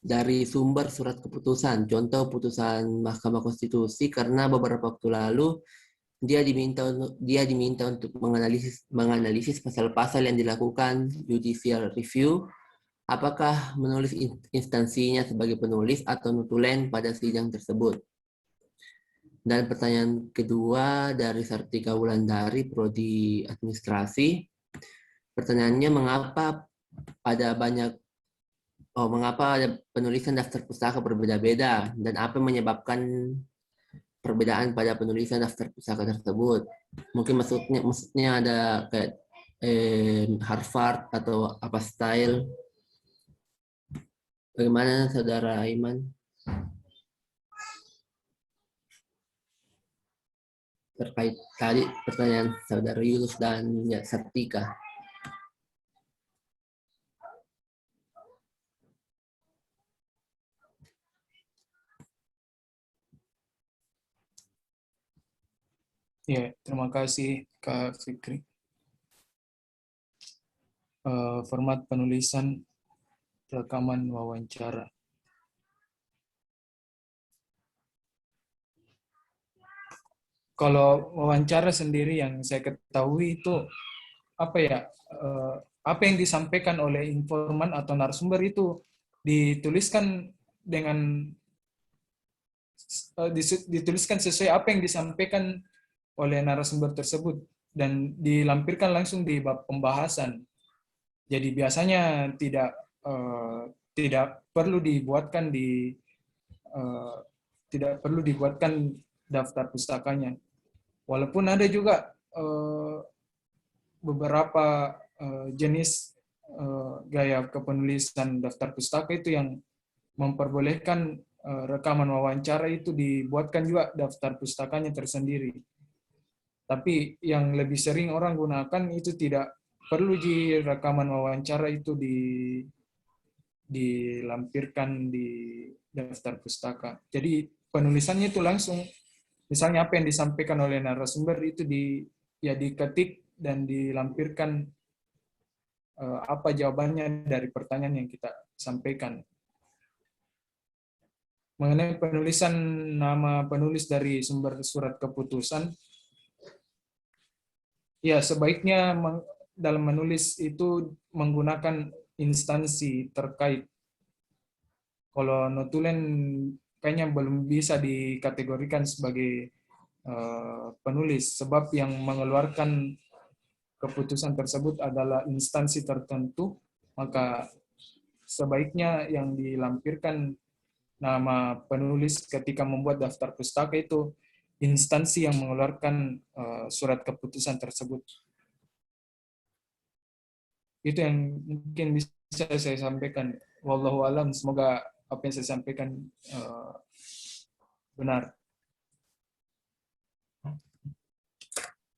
dari sumber surat keputusan, contoh putusan Mahkamah Konstitusi, karena beberapa waktu lalu dia diminta untuk menganalisis pasal-pasal yang dilakukan judicial review, apakah menulis instansinya sebagai penulis atau nutulen pada sidang tersebut. Dan pertanyaan kedua dari Sartika Wulandari, Prodi Administrasi. Pertanyaannya, mengapa ada penulisan daftar pustaka berbeda-beda, dan apa yang menyebabkan perbedaan pada penulisan daftar pustaka tersebut? Mungkin maksudnya ada kayak Harvard atau apa style? Bagaimana Saudara Iman? Terkait tadi pertanyaan Saudara Yunus dan Sartika. Ya, terima kasih Kak Fikri. Format penulisan rekaman wawancara. Kalau wawancara sendiri yang saya ketahui itu apa yang disampaikan oleh informan atau narasumber itu dituliskan sesuai apa yang disampaikan oleh narasumber tersebut dan dilampirkan langsung di bab pembahasan. Jadi biasanya tidak perlu dibuatkan daftar pustakanya. Walaupun ada juga beberapa jenis gaya kepenulisan daftar pustaka itu yang memperbolehkan rekaman wawancara itu dibuatkan juga daftar pustakanya tersendiri. Tapi yang lebih sering orang gunakan itu tidak perlu di rekaman wawancara itu dilampirkan di daftar pustaka. Jadi penulisannya itu langsung, misalnya apa yang disampaikan oleh narasumber itu diketik dan dilampirkan apa jawabannya dari pertanyaan yang kita sampaikan. Mengenai penulisan nama penulis dari sumber surat keputusan, ya sebaiknya dalam menulis itu menggunakan instansi terkait. Kalau notulen kayaknya belum bisa dikategorikan sebagai penulis, sebab yang mengeluarkan keputusan tersebut adalah instansi tertentu, maka sebaiknya yang dilampirkan nama penulis ketika membuat daftar pustaka itu instansi yang mengeluarkan surat keputusan tersebut. Itu yang mungkin bisa saya sampaikan. Wallahu alam, semoga apa yang saya sampaikan benar.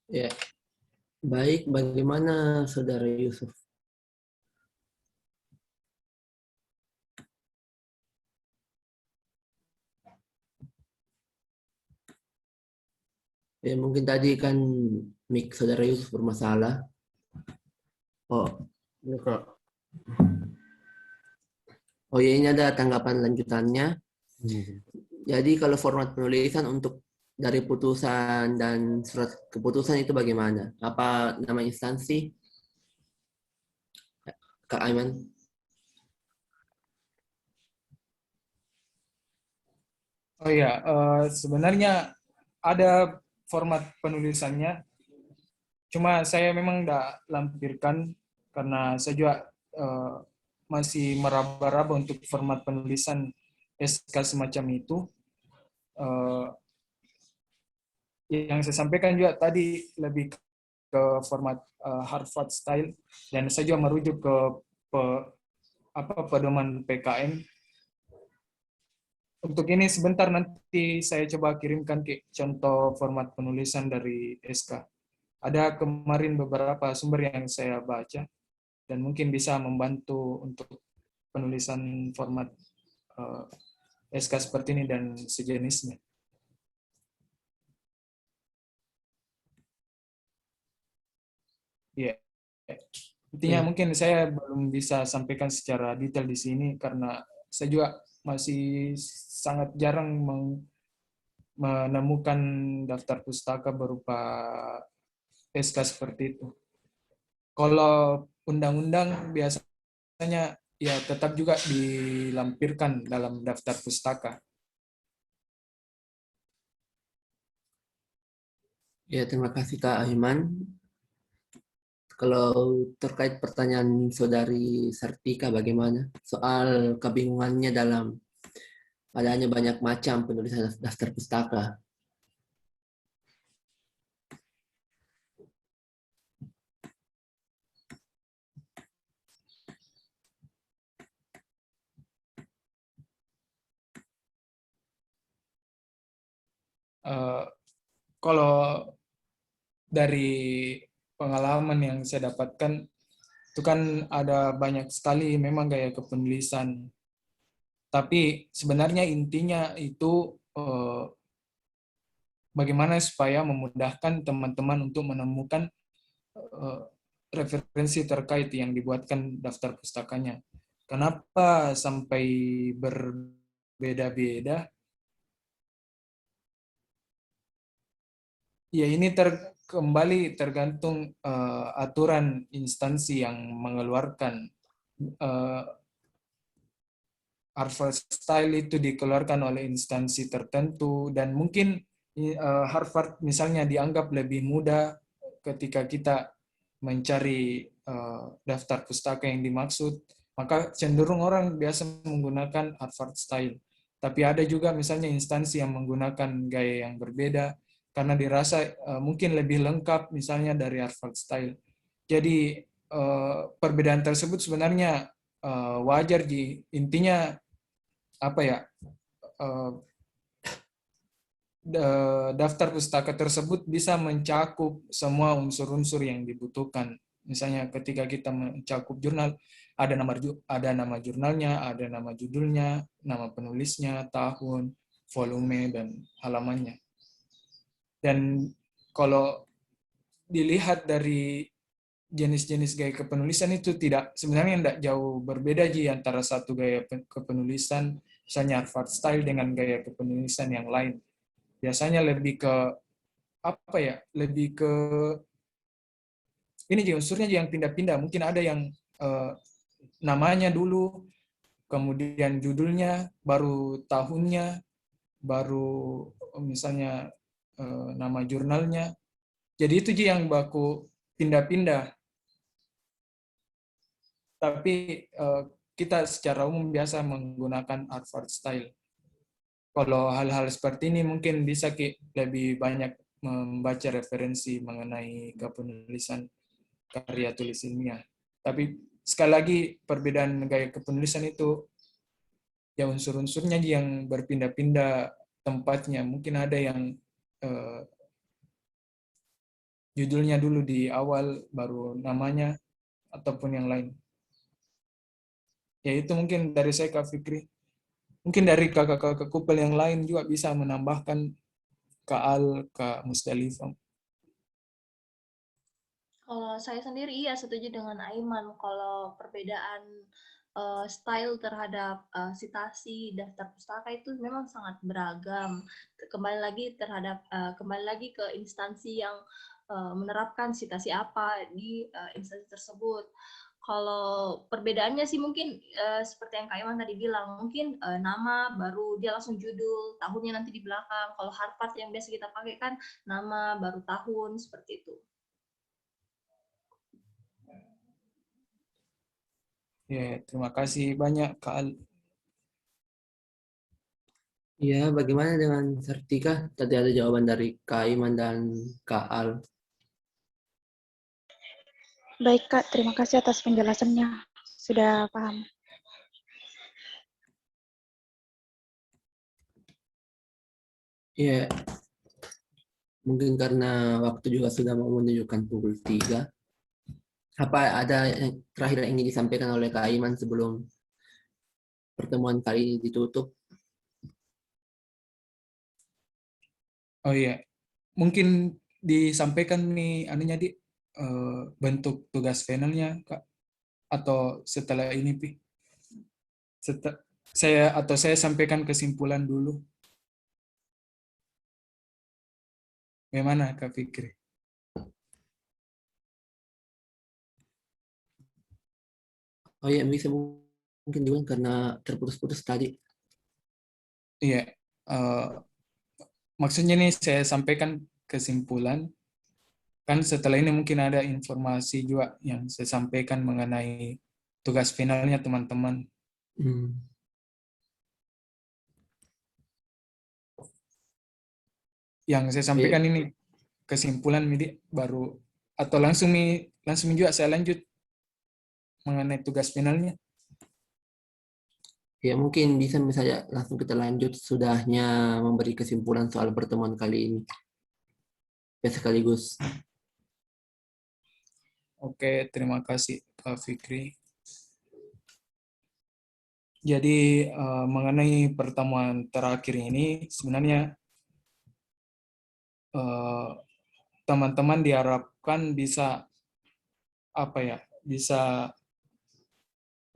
Ya, baik. Bagaimana Saudara Yusuf? Ya, mungkin tadi kan mic Saudara Yusuf bermasalah. Oh, ya, Kak. Oh ya, ini ada tanggapan lanjutannya. Jadi kalau format penulisan untuk dari putusan dan surat keputusan itu bagaimana? Apa nama instansi? Kak Aiman? Oh ya, sebenarnya ada format penulisannya. Cuma saya memang tidak lampirkan karena saya juga masih meraba-raba untuk format penulisan SK semacam itu. Yang saya sampaikan juga tadi lebih ke format Harvard style, dan saya juga merujuk ke pedoman PKN. Untuk ini sebentar nanti saya coba kirimkan ke contoh format penulisan dari SK. Ada kemarin beberapa sumber yang saya baca dan mungkin bisa membantu untuk penulisan format SK seperti ini dan sejenisnya. Ya, intinya mungkin saya belum bisa sampaikan secara detail di sini karena saya juga masih sangat jarang menemukan daftar pustaka berupa SK seperti itu. Kalau undang-undang biasanya ya tetap juga dilampirkan dalam daftar pustaka. Ya, terima kasih Kak Aiman. Kalau terkait pertanyaan Saudari Sartika bagaimana? Soal kebingungannya dalam adanya banyak macam penulisan daftar pustaka. Kalau dari pengalaman yang saya dapatkan, itu kan ada banyak sekali memang gaya kepenulisan. Tapi sebenarnya intinya itu bagaimana supaya memudahkan teman-teman untuk menemukan referensi terkait yang dibuatkan daftar pustakanya. Kenapa sampai berbeda-beda? Ya, ini kembali tergantung aturan instansi yang mengeluarkan. Harvard Style itu dikeluarkan oleh instansi tertentu, dan mungkin Harvard misalnya dianggap lebih mudah ketika kita mencari daftar pustaka yang dimaksud, maka cenderung orang biasa menggunakan Harvard Style. Tapi ada juga misalnya instansi yang menggunakan gaya yang berbeda, karena dirasa mungkin lebih lengkap misalnya dari Harvard Style. Jadi perbedaan tersebut sebenarnya wajar, intinya apa ya, daftar pustaka tersebut bisa mencakup semua unsur-unsur yang dibutuhkan. Misalnya ketika kita mencakup jurnal, ada nama jurnalnya, ada nama judulnya, nama penulisnya, tahun, volume, dan halamannya. Dan kalau dilihat dari jenis-jenis gaya kepenulisan itu sebenarnya tidak jauh berbeda antara satu gaya kepenulisan, misalnya Harvard Style dengan gaya kepenulisan yang lain. Biasanya lebih ke apa ya? Lebih ke ini unsurnya yang pindah-pindah. Mungkin ada yang namanya dulu, kemudian judulnya, baru tahunnya, baru misalnya nama jurnalnya. Jadi itu yang baku pindah-pindah. Tapi kita secara umum biasa menggunakan Harvard style. Kalau hal-hal seperti ini mungkin bisa lebih banyak membaca referensi mengenai kepenulisan karya tulis ilmiah. Tapi sekali lagi perbedaan gaya kepenulisan itu ya unsur-unsurnya yang berpindah-pindah tempatnya. Mungkin ada yang judulnya dulu di awal, baru namanya, ataupun yang lain. Ya itu mungkin dari saya, Kak Fikri. Mungkin dari kakak-kakak kupel yang lain juga bisa menambahkan, Kak Al, Kak Musdalifah. Kalau saya sendiri iya setuju dengan Aiman. Kalau perbedaan style terhadap sitasi daftar pustaka itu memang sangat beragam. Kembali lagi ke instansi yang menerapkan sitasi apa di instansi tersebut. Kalau perbedaannya sih mungkin seperti yang Kak Iman tadi bilang, mungkin nama baru dia langsung judul, tahunnya nanti di belakang. Kalau Harvard yang biasa kita pakai kan nama baru tahun, seperti itu. Ya, terima kasih banyak Kak Al. Ya, bagaimana dengan Sartika? Tadi ada jawaban dari Kak Iman dan Kak Al. Baik Kak, terima kasih atas penjelasannya. Sudah paham. Ya, mungkin karena waktu juga sudah mau menunjukkan pukul 3. Apa ada yang terakhir yang ingin disampaikan oleh Kak Iman sebelum pertemuan kali ini ditutup? Oh iya, mungkin disampaikan nih anunya di bentuk tugas finalnya, Kak, atau setelah ini Pi. Saya sampaikan kesimpulan dulu. Bagaimana Kak Fikri? Oh iya, bisa mungkin juga karena terputus-putus tadi. Iya, maksudnya nih saya sampaikan kesimpulan. Kan setelah ini mungkin ada informasi juga yang saya sampaikan mengenai tugas finalnya teman-teman. Yang saya sampaikan ini kesimpulan Midi baru, atau langsung juga saya lanjut mengenai tugas finalnya. Ya mungkin bisa misalnya langsung kita lanjut sudahnya memberi kesimpulan soal pertemuan kali ini. Ya sekaligus. Oke, terima kasih Kak Fikri. Jadi mengenai pertemuan terakhir ini sebenarnya teman-teman diharapkan bisa bisa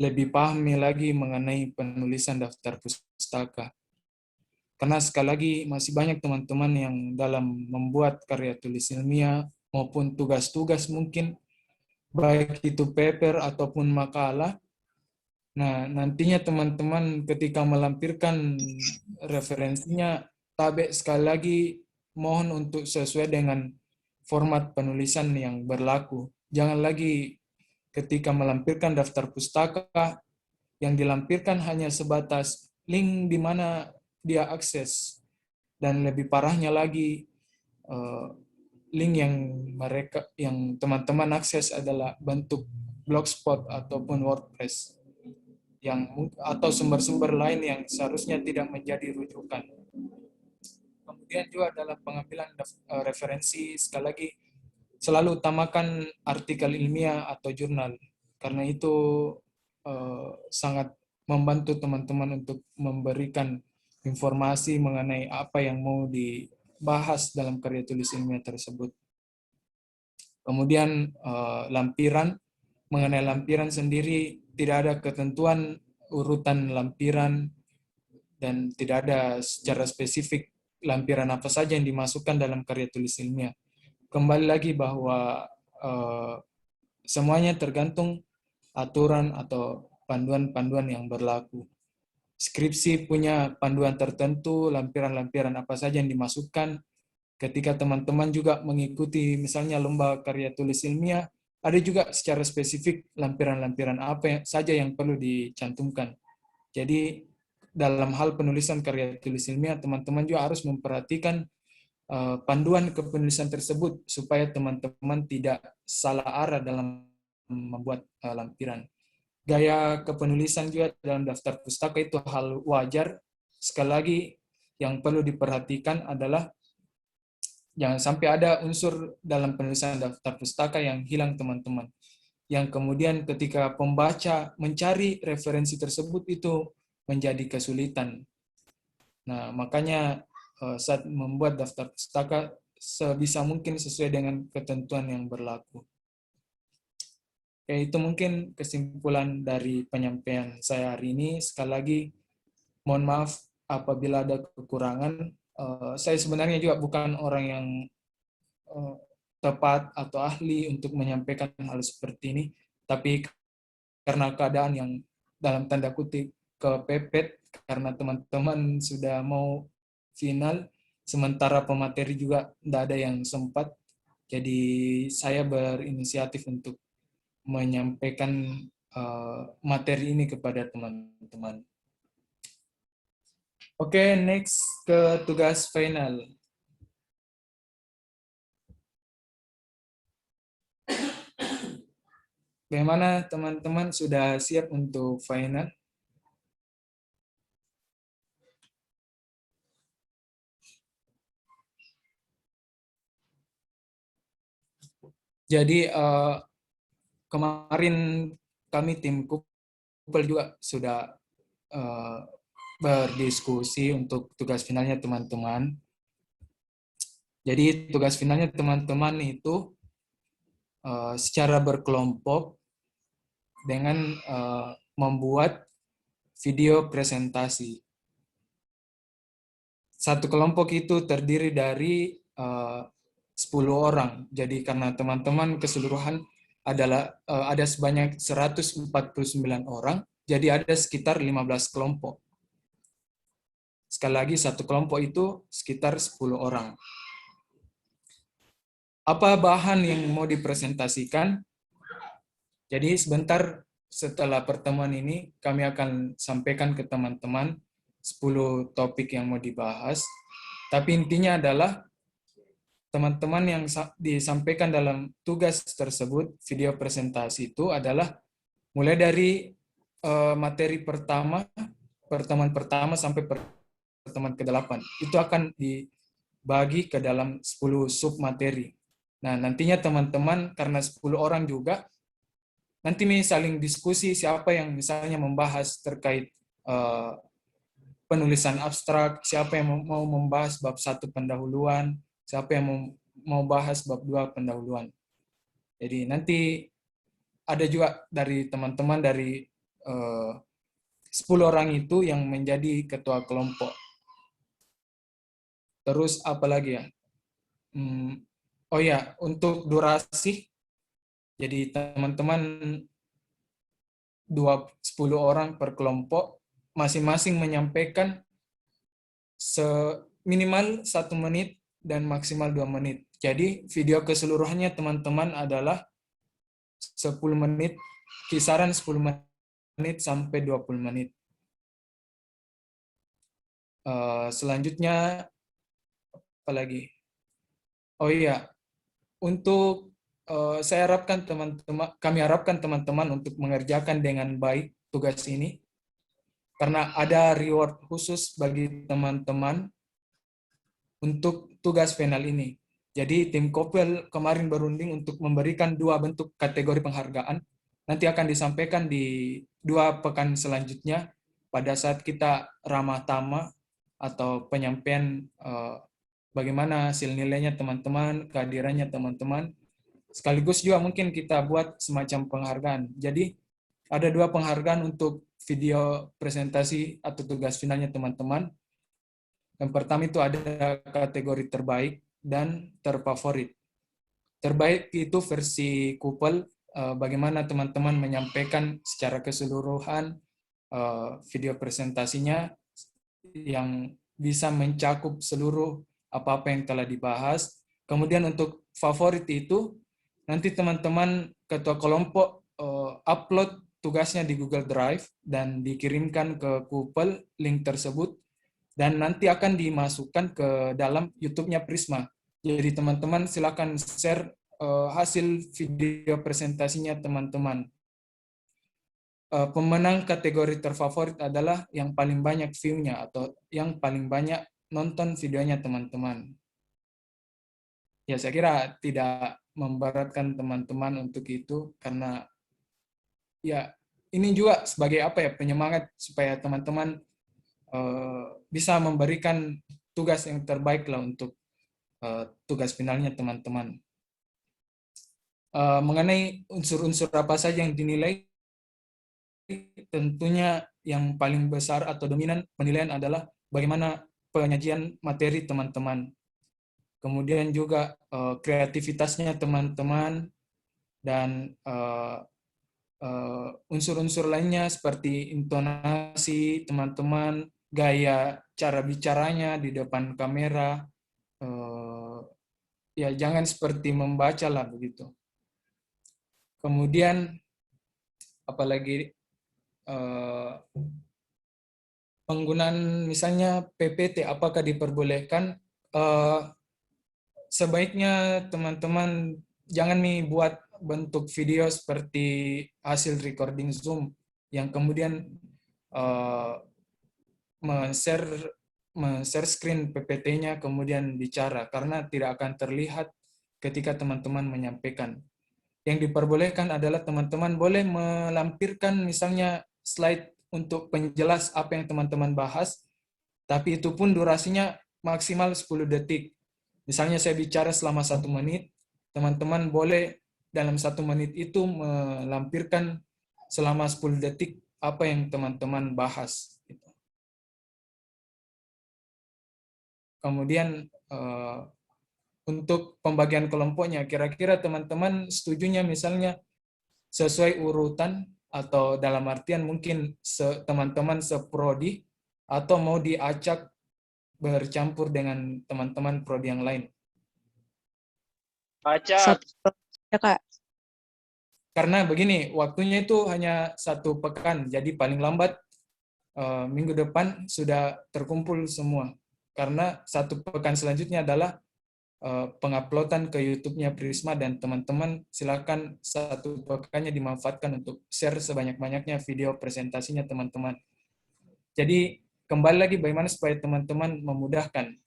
lebih pahami lagi mengenai penulisan daftar pustaka. Karena sekali lagi masih banyak teman-teman yang dalam membuat karya tulis ilmiah maupun tugas-tugas mungkin, baik itu paper ataupun makalah. Nah, nantinya teman-teman ketika melampirkan referensinya, sekali lagi mohon untuk sesuai dengan format penulisan yang berlaku. Jangan lagi ketika melampirkan daftar pustaka, yang dilampirkan hanya sebatas link di mana dia akses. Dan lebih parahnya lagi, link yang teman-teman akses adalah bentuk blogspot ataupun WordPress atau sumber-sumber lain yang seharusnya tidak menjadi rujukan. Kemudian juga dalam pengambilan referensi, sekali lagi selalu utamakan artikel ilmiah atau jurnal, karena itu sangat membantu teman-teman untuk memberikan informasi mengenai apa yang mau dibahas dalam karya tulis ilmiah tersebut. Kemudian mengenai lampiran sendiri, tidak ada ketentuan urutan lampiran dan tidak ada secara spesifik lampiran apa saja yang dimasukkan dalam karya tulis ilmiah. Kembali lagi bahwa semuanya tergantung aturan atau panduan-panduan yang berlaku. Skripsi punya panduan tertentu, lampiran-lampiran apa saja yang dimasukkan, ketika teman-teman juga mengikuti misalnya lomba karya tulis ilmiah, ada juga secara spesifik lampiran-lampiran apa saja yang perlu dicantumkan. Jadi dalam hal penulisan karya tulis ilmiah, teman-teman juga harus memperhatikan panduan kepenulisan tersebut supaya teman-teman tidak salah arah dalam membuat lampiran. Gaya kepenulisan juga dalam daftar pustaka itu hal wajar. Sekali lagi, yang perlu diperhatikan adalah jangan sampai ada unsur dalam penulisan daftar pustaka yang hilang teman-teman. Yang kemudian ketika pembaca mencari referensi tersebut itu menjadi kesulitan. Nah, makanya saat membuat daftar pustaka sebisa mungkin sesuai dengan ketentuan yang berlaku. Ya, itu mungkin kesimpulan dari penyampaian saya hari ini. Sekali lagi, mohon maaf apabila ada kekurangan. Saya sebenarnya juga bukan orang yang tepat atau ahli untuk menyampaikan hal seperti ini, tapi karena keadaan yang dalam tanda kutip kepepet, karena teman-teman sudah mau final, sementara pemateri juga tidak ada yang sempat, jadi saya berinisiatif untuk menyampaikan materi ini kepada teman-teman. Oke, next ke tugas final. Bagaimana teman-teman, sudah siap untuk final? Jadi kemarin kami tim Kupel juga sudah berdiskusi untuk tugas finalnya teman-teman. Jadi tugas finalnya teman-teman itu secara berkelompok dengan membuat video presentasi. Satu kelompok itu terdiri dari 10 orang. Jadi karena teman-teman keseluruhan adalah ada sebanyak 149 orang, jadi ada sekitar 15 kelompok. Sekali lagi, satu kelompok itu sekitar 10 orang. Apa bahan yang mau dipresentasikan? Jadi sebentar setelah pertemuan ini, kami akan sampaikan ke teman-teman 10 topik yang mau dibahas. Tapi intinya adalah teman-teman yang disampaikan dalam tugas tersebut, video presentasi itu adalah mulai dari materi pertama, pertemuan pertama sampai pertemuan ke-8. Itu akan dibagi ke dalam 10 sub materi. Nah, nantinya teman-teman, karena 10 orang juga, nanti saling diskusi siapa yang misalnya membahas terkait penulisan abstrak, siapa yang mau membahas bab 1 pendahuluan, siapa yang mau bahas bab 2 pendahuluan. Jadi nanti ada juga dari teman-teman dari 10 orang itu yang menjadi ketua kelompok. Terus apa lagi ya? Oh ya, untuk durasi, jadi teman-teman 10 orang per kelompok, masing-masing menyampaikan minimal 1 menit dan maksimal 2 menit. Jadi video keseluruhannya teman-teman adalah 10 menit, kisaran 10 menit sampai 20 menit. Selanjutnya, apa lagi? Oh iya, untuk saya harapkan kami harapkan teman-teman untuk mengerjakan dengan baik tugas ini, karena ada reward khusus bagi teman-teman untuk tugas final ini. Jadi tim Kopel kemarin berunding untuk memberikan 2 bentuk kategori penghargaan. Nanti akan disampaikan di 2 pekan selanjutnya pada saat kita ramah tamah atau penyampaian bagaimana hasil nilainya teman-teman, kehadirannya teman-teman. Sekaligus juga mungkin kita buat semacam penghargaan. Jadi ada 2 penghargaan untuk video presentasi atau tugas finalnya teman-teman. Yang pertama itu ada kategori terbaik dan terfavorit. Terbaik itu versi Kupel, bagaimana teman-teman menyampaikan secara keseluruhan video presentasinya yang bisa mencakup seluruh apa-apa yang telah dibahas. Kemudian untuk favorit itu, nanti teman-teman ketua kelompok upload tugasnya di Google Drive dan dikirimkan ke Kupel link tersebut, dan nanti akan dimasukkan ke dalam YouTube-nya Prisma. Jadi teman-teman silakan share hasil video presentasinya teman-teman. Pemenang kategori terfavorit adalah yang paling banyak view-nya atau yang paling banyak nonton videonya teman-teman. Ya, saya kira tidak memberatkan teman-teman untuk itu, karena ya ini juga sebagai apa ya, penyemangat supaya teman-teman bisa memberikan tugas yang terbaik lah untuk tugas finalnya teman-teman. Mengenai unsur-unsur apa saja yang dinilai, tentunya yang paling besar atau dominan penilaian adalah bagaimana penyajian materi teman-teman. Kemudian juga kreativitasnya teman-teman, dan unsur-unsur lainnya seperti intonasi teman-teman, gaya cara bicaranya di depan kamera, ya jangan seperti membaca lah begitu. Kemudian apalagi penggunaan misalnya PPT apakah diperbolehkan? Sebaiknya teman-teman jangan nih buat bentuk video seperti hasil recording Zoom yang kemudian men-share screen PPT-nya kemudian bicara, karena tidak akan terlihat ketika teman-teman menyampaikan. Yang diperbolehkan adalah teman-teman boleh melampirkan misalnya slide untuk penjelas apa yang teman-teman bahas, tapi itu pun durasinya maksimal 10 detik. Misalnya saya bicara selama 1 menit, teman-teman boleh dalam 1 menit itu melampirkan selama 10 detik apa yang teman-teman bahas. Kemudian untuk pembagian kelompoknya, kira-kira teman-teman setujunya misalnya sesuai urutan, atau dalam artian mungkin teman-teman seprodi, atau mau diacak bercampur dengan teman-teman prodi yang lain? Acak. Ya, Kak. Karena begini, waktunya itu hanya 1 pekan, jadi paling lambat minggu depan sudah terkumpul semua. Karena 1 pekan selanjutnya adalah penguploadan ke YouTube-nya Prisma, dan teman-teman silakan 1 pekannya dimanfaatkan untuk share sebanyak-banyaknya video presentasinya teman-teman. Jadi kembali lagi bagaimana supaya teman-teman memudahkan,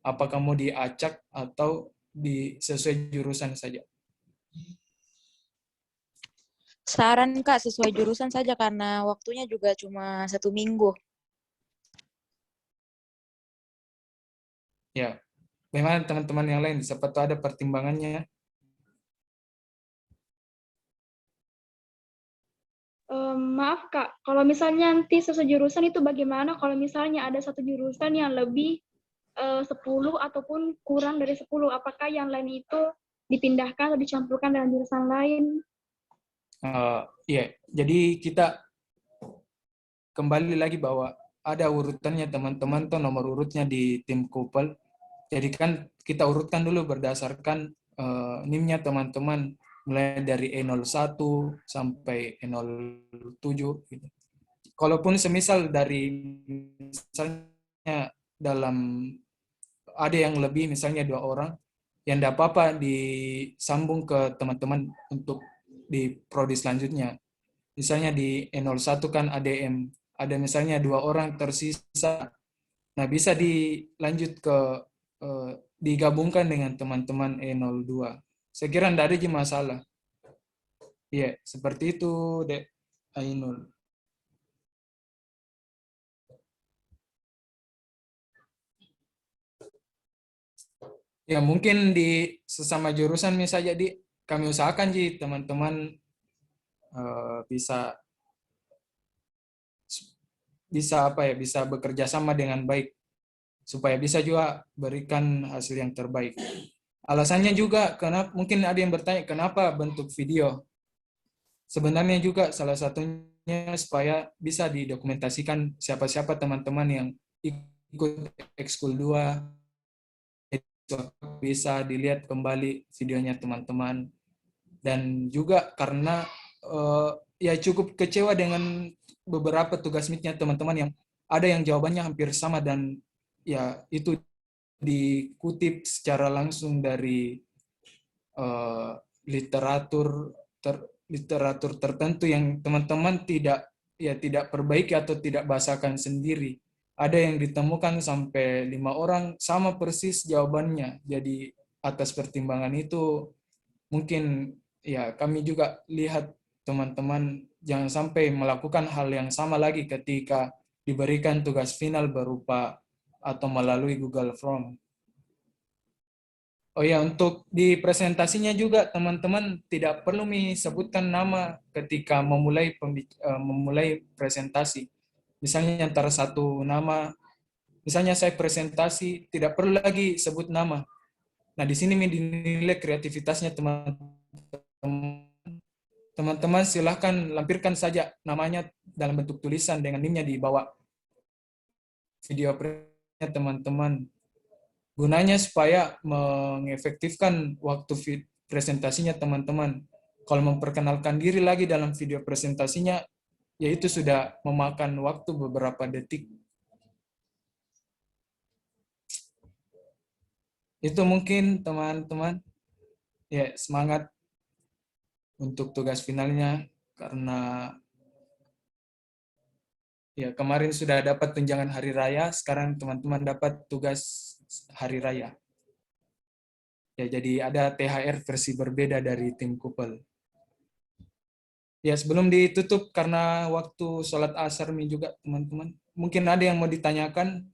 apakah mau diacak atau sesuai jurusan saja. Saran Kak, sesuai jurusan saja karena waktunya juga cuma 1 minggu. Ya, bagaimana teman-teman yang lain? Siapa tahu ada pertimbangannya. Maaf Kak, kalau misalnya nanti sesuai jurusan itu bagaimana kalau misalnya ada 1 jurusan yang lebih 10 ataupun kurang dari 10, apakah yang lain itu dipindahkan atau dicampurkan dengan jurusan lain? Iya, jadi kita kembali lagi bahwa ada urutannya teman-teman tuh, nomor urutnya di tim Kupel. Jadi kan kita urutkan dulu berdasarkan NIM-nya teman-teman, mulai dari E01 sampai E07 gitu. Kalaupun semisal dari misalnya dalam ada yang lebih misalnya 2 orang, yang tidak apa-apa disambung ke teman-teman untuk di prodi selanjutnya. Misalnya di E01 kan ADM, ada misalnya 2 orang tersisa. Nah, bisa dilanjut ke digabungkan dengan teman-teman E02. Saya kira tidak ada masalah. Iya, seperti itu, Dek Ainul. Ya, mungkin di sesama jurusan misalnya kami usahakan teman-teman bisa bisa bekerja sama dengan baik supaya bisa juga berikan hasil yang terbaik. Alasannya juga mungkin ada yang bertanya kenapa bentuk video. Sebenarnya juga salah satunya supaya bisa didokumentasikan siapa-siapa teman-teman yang ikut ekskul 2 bisa dilihat kembali videonya teman-teman. Dan juga karena ya cukup kecewa dengan beberapa tugas meetnya teman-teman yang ada yang jawabannya hampir sama, dan ya itu dikutip secara langsung dari literatur literatur tertentu yang teman-teman tidak perbaiki atau tidak bahasakan sendiri. Ada yang ditemukan sampai 5 orang sama persis jawabannya. Jadi atas pertimbangan itu mungkin ya kami juga lihat teman-teman jangan sampai melakukan hal yang sama lagi ketika diberikan tugas final berupa atau melalui Google Form. Oh ya, untuk di presentasinya juga teman-teman tidak perlu sebutkan nama ketika memulai presentasi. Misalnya antara satu nama, misalnya saya presentasi, tidak perlu lagi sebut nama. Nah, di sini dinilai kreativitasnya teman-teman. Teman-teman silahkan lampirkan saja namanya dalam bentuk tulisan dengan NIM-nya di bawah video teman-teman. Gunanya supaya mengefektifkan waktu presentasinya teman-teman. Kalau memperkenalkan diri lagi dalam video presentasinya, yaitu sudah memakan waktu beberapa detik. Itu mungkin teman-teman. Ya, semangat untuk tugas finalnya, karena ya kemarin sudah dapat tunjangan hari raya, sekarang teman-teman dapat tugas hari raya. Ya, jadi ada THR versi berbeda dari tim Kupel. Ya, sebelum ditutup karena waktu sholat asar juga teman-teman, mungkin ada yang mau ditanyakan,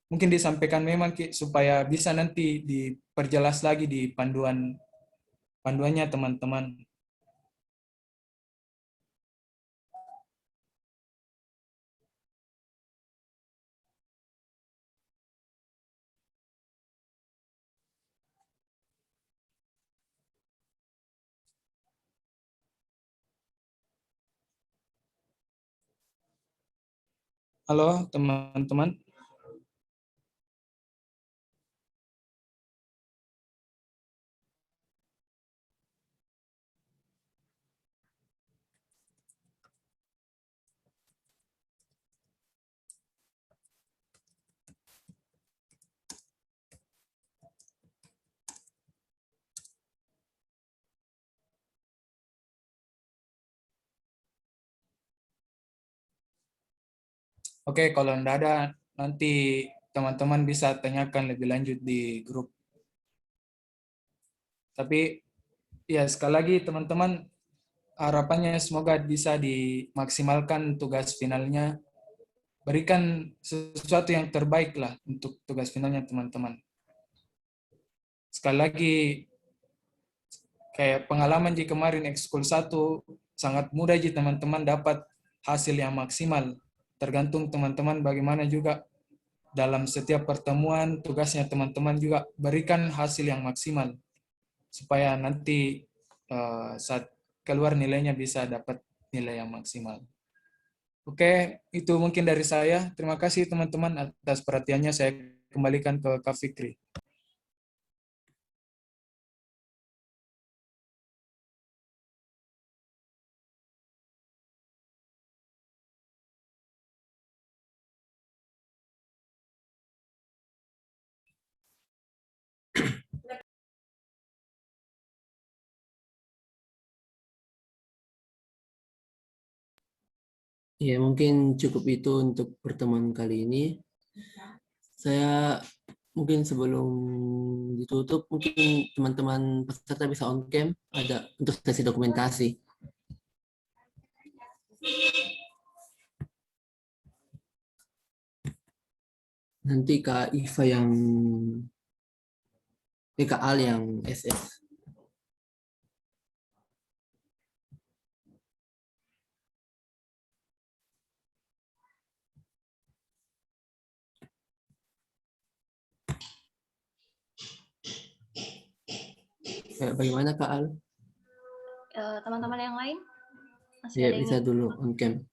mungkin disampaikan memang supaya bisa nanti diperjelas lagi di panduannya teman-teman. Halo teman-teman. Oke, kalau tidak ada, nanti teman-teman bisa tanyakan lebih lanjut di grup. Tapi ya sekali lagi teman-teman, harapannya semoga bisa dimaksimalkan tugas finalnya. Berikan sesuatu yang terbaik lah untuk tugas finalnya teman-teman. Sekali lagi, kayak pengalaman di kemarin ekskul 1, sangat mudah teman-teman dapat hasil yang maksimal. Tergantung teman-teman bagaimana juga dalam setiap pertemuan, tugasnya teman-teman juga berikan hasil yang maksimal. Supaya nanti saat keluar nilainya bisa dapat nilai yang maksimal. Oke, itu mungkin dari saya. Terima kasih teman-teman atas perhatiannya. Saya kembalikan ke Kak Fikri. Ya, mungkin cukup itu untuk pertemuan kali ini. Saya mungkin sebelum ditutup, mungkin teman-teman peserta bisa on cam ada untuk sesi dokumentasi. Nanti Kak Iva yang Kak Al yang SS. Bagaimana Kak Al? Teman-teman yang lain masih Ya, ada yang bisa dulu on cam.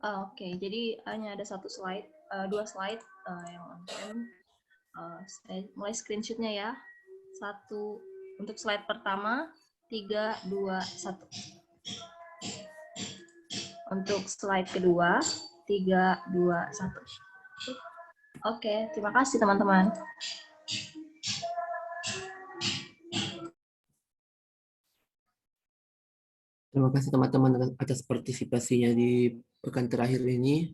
Oke, jadi hanya ada satu slide, dua slide yang on-cam. Saya mulai screenshotnya ya. Satu untuk slide pertama, 3, 2, 1. Untuk slide kedua, 3, 2, 1. Oke, terima kasih teman-teman. Terima kasih teman-teman atas partisipasinya di pekan terakhir ini.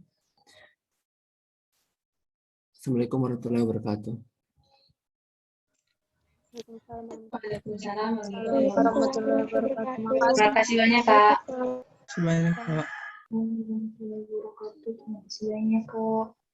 Assalamualaikum warahmatullahi wabarakatuh. Waalaikumsalam warahmatullahi wabarakatuh. Terima kasih banyak, Kak. Sebanyak, Kak. Warahmatullahi wabarakatuh. Terima kasih banyak, Kak.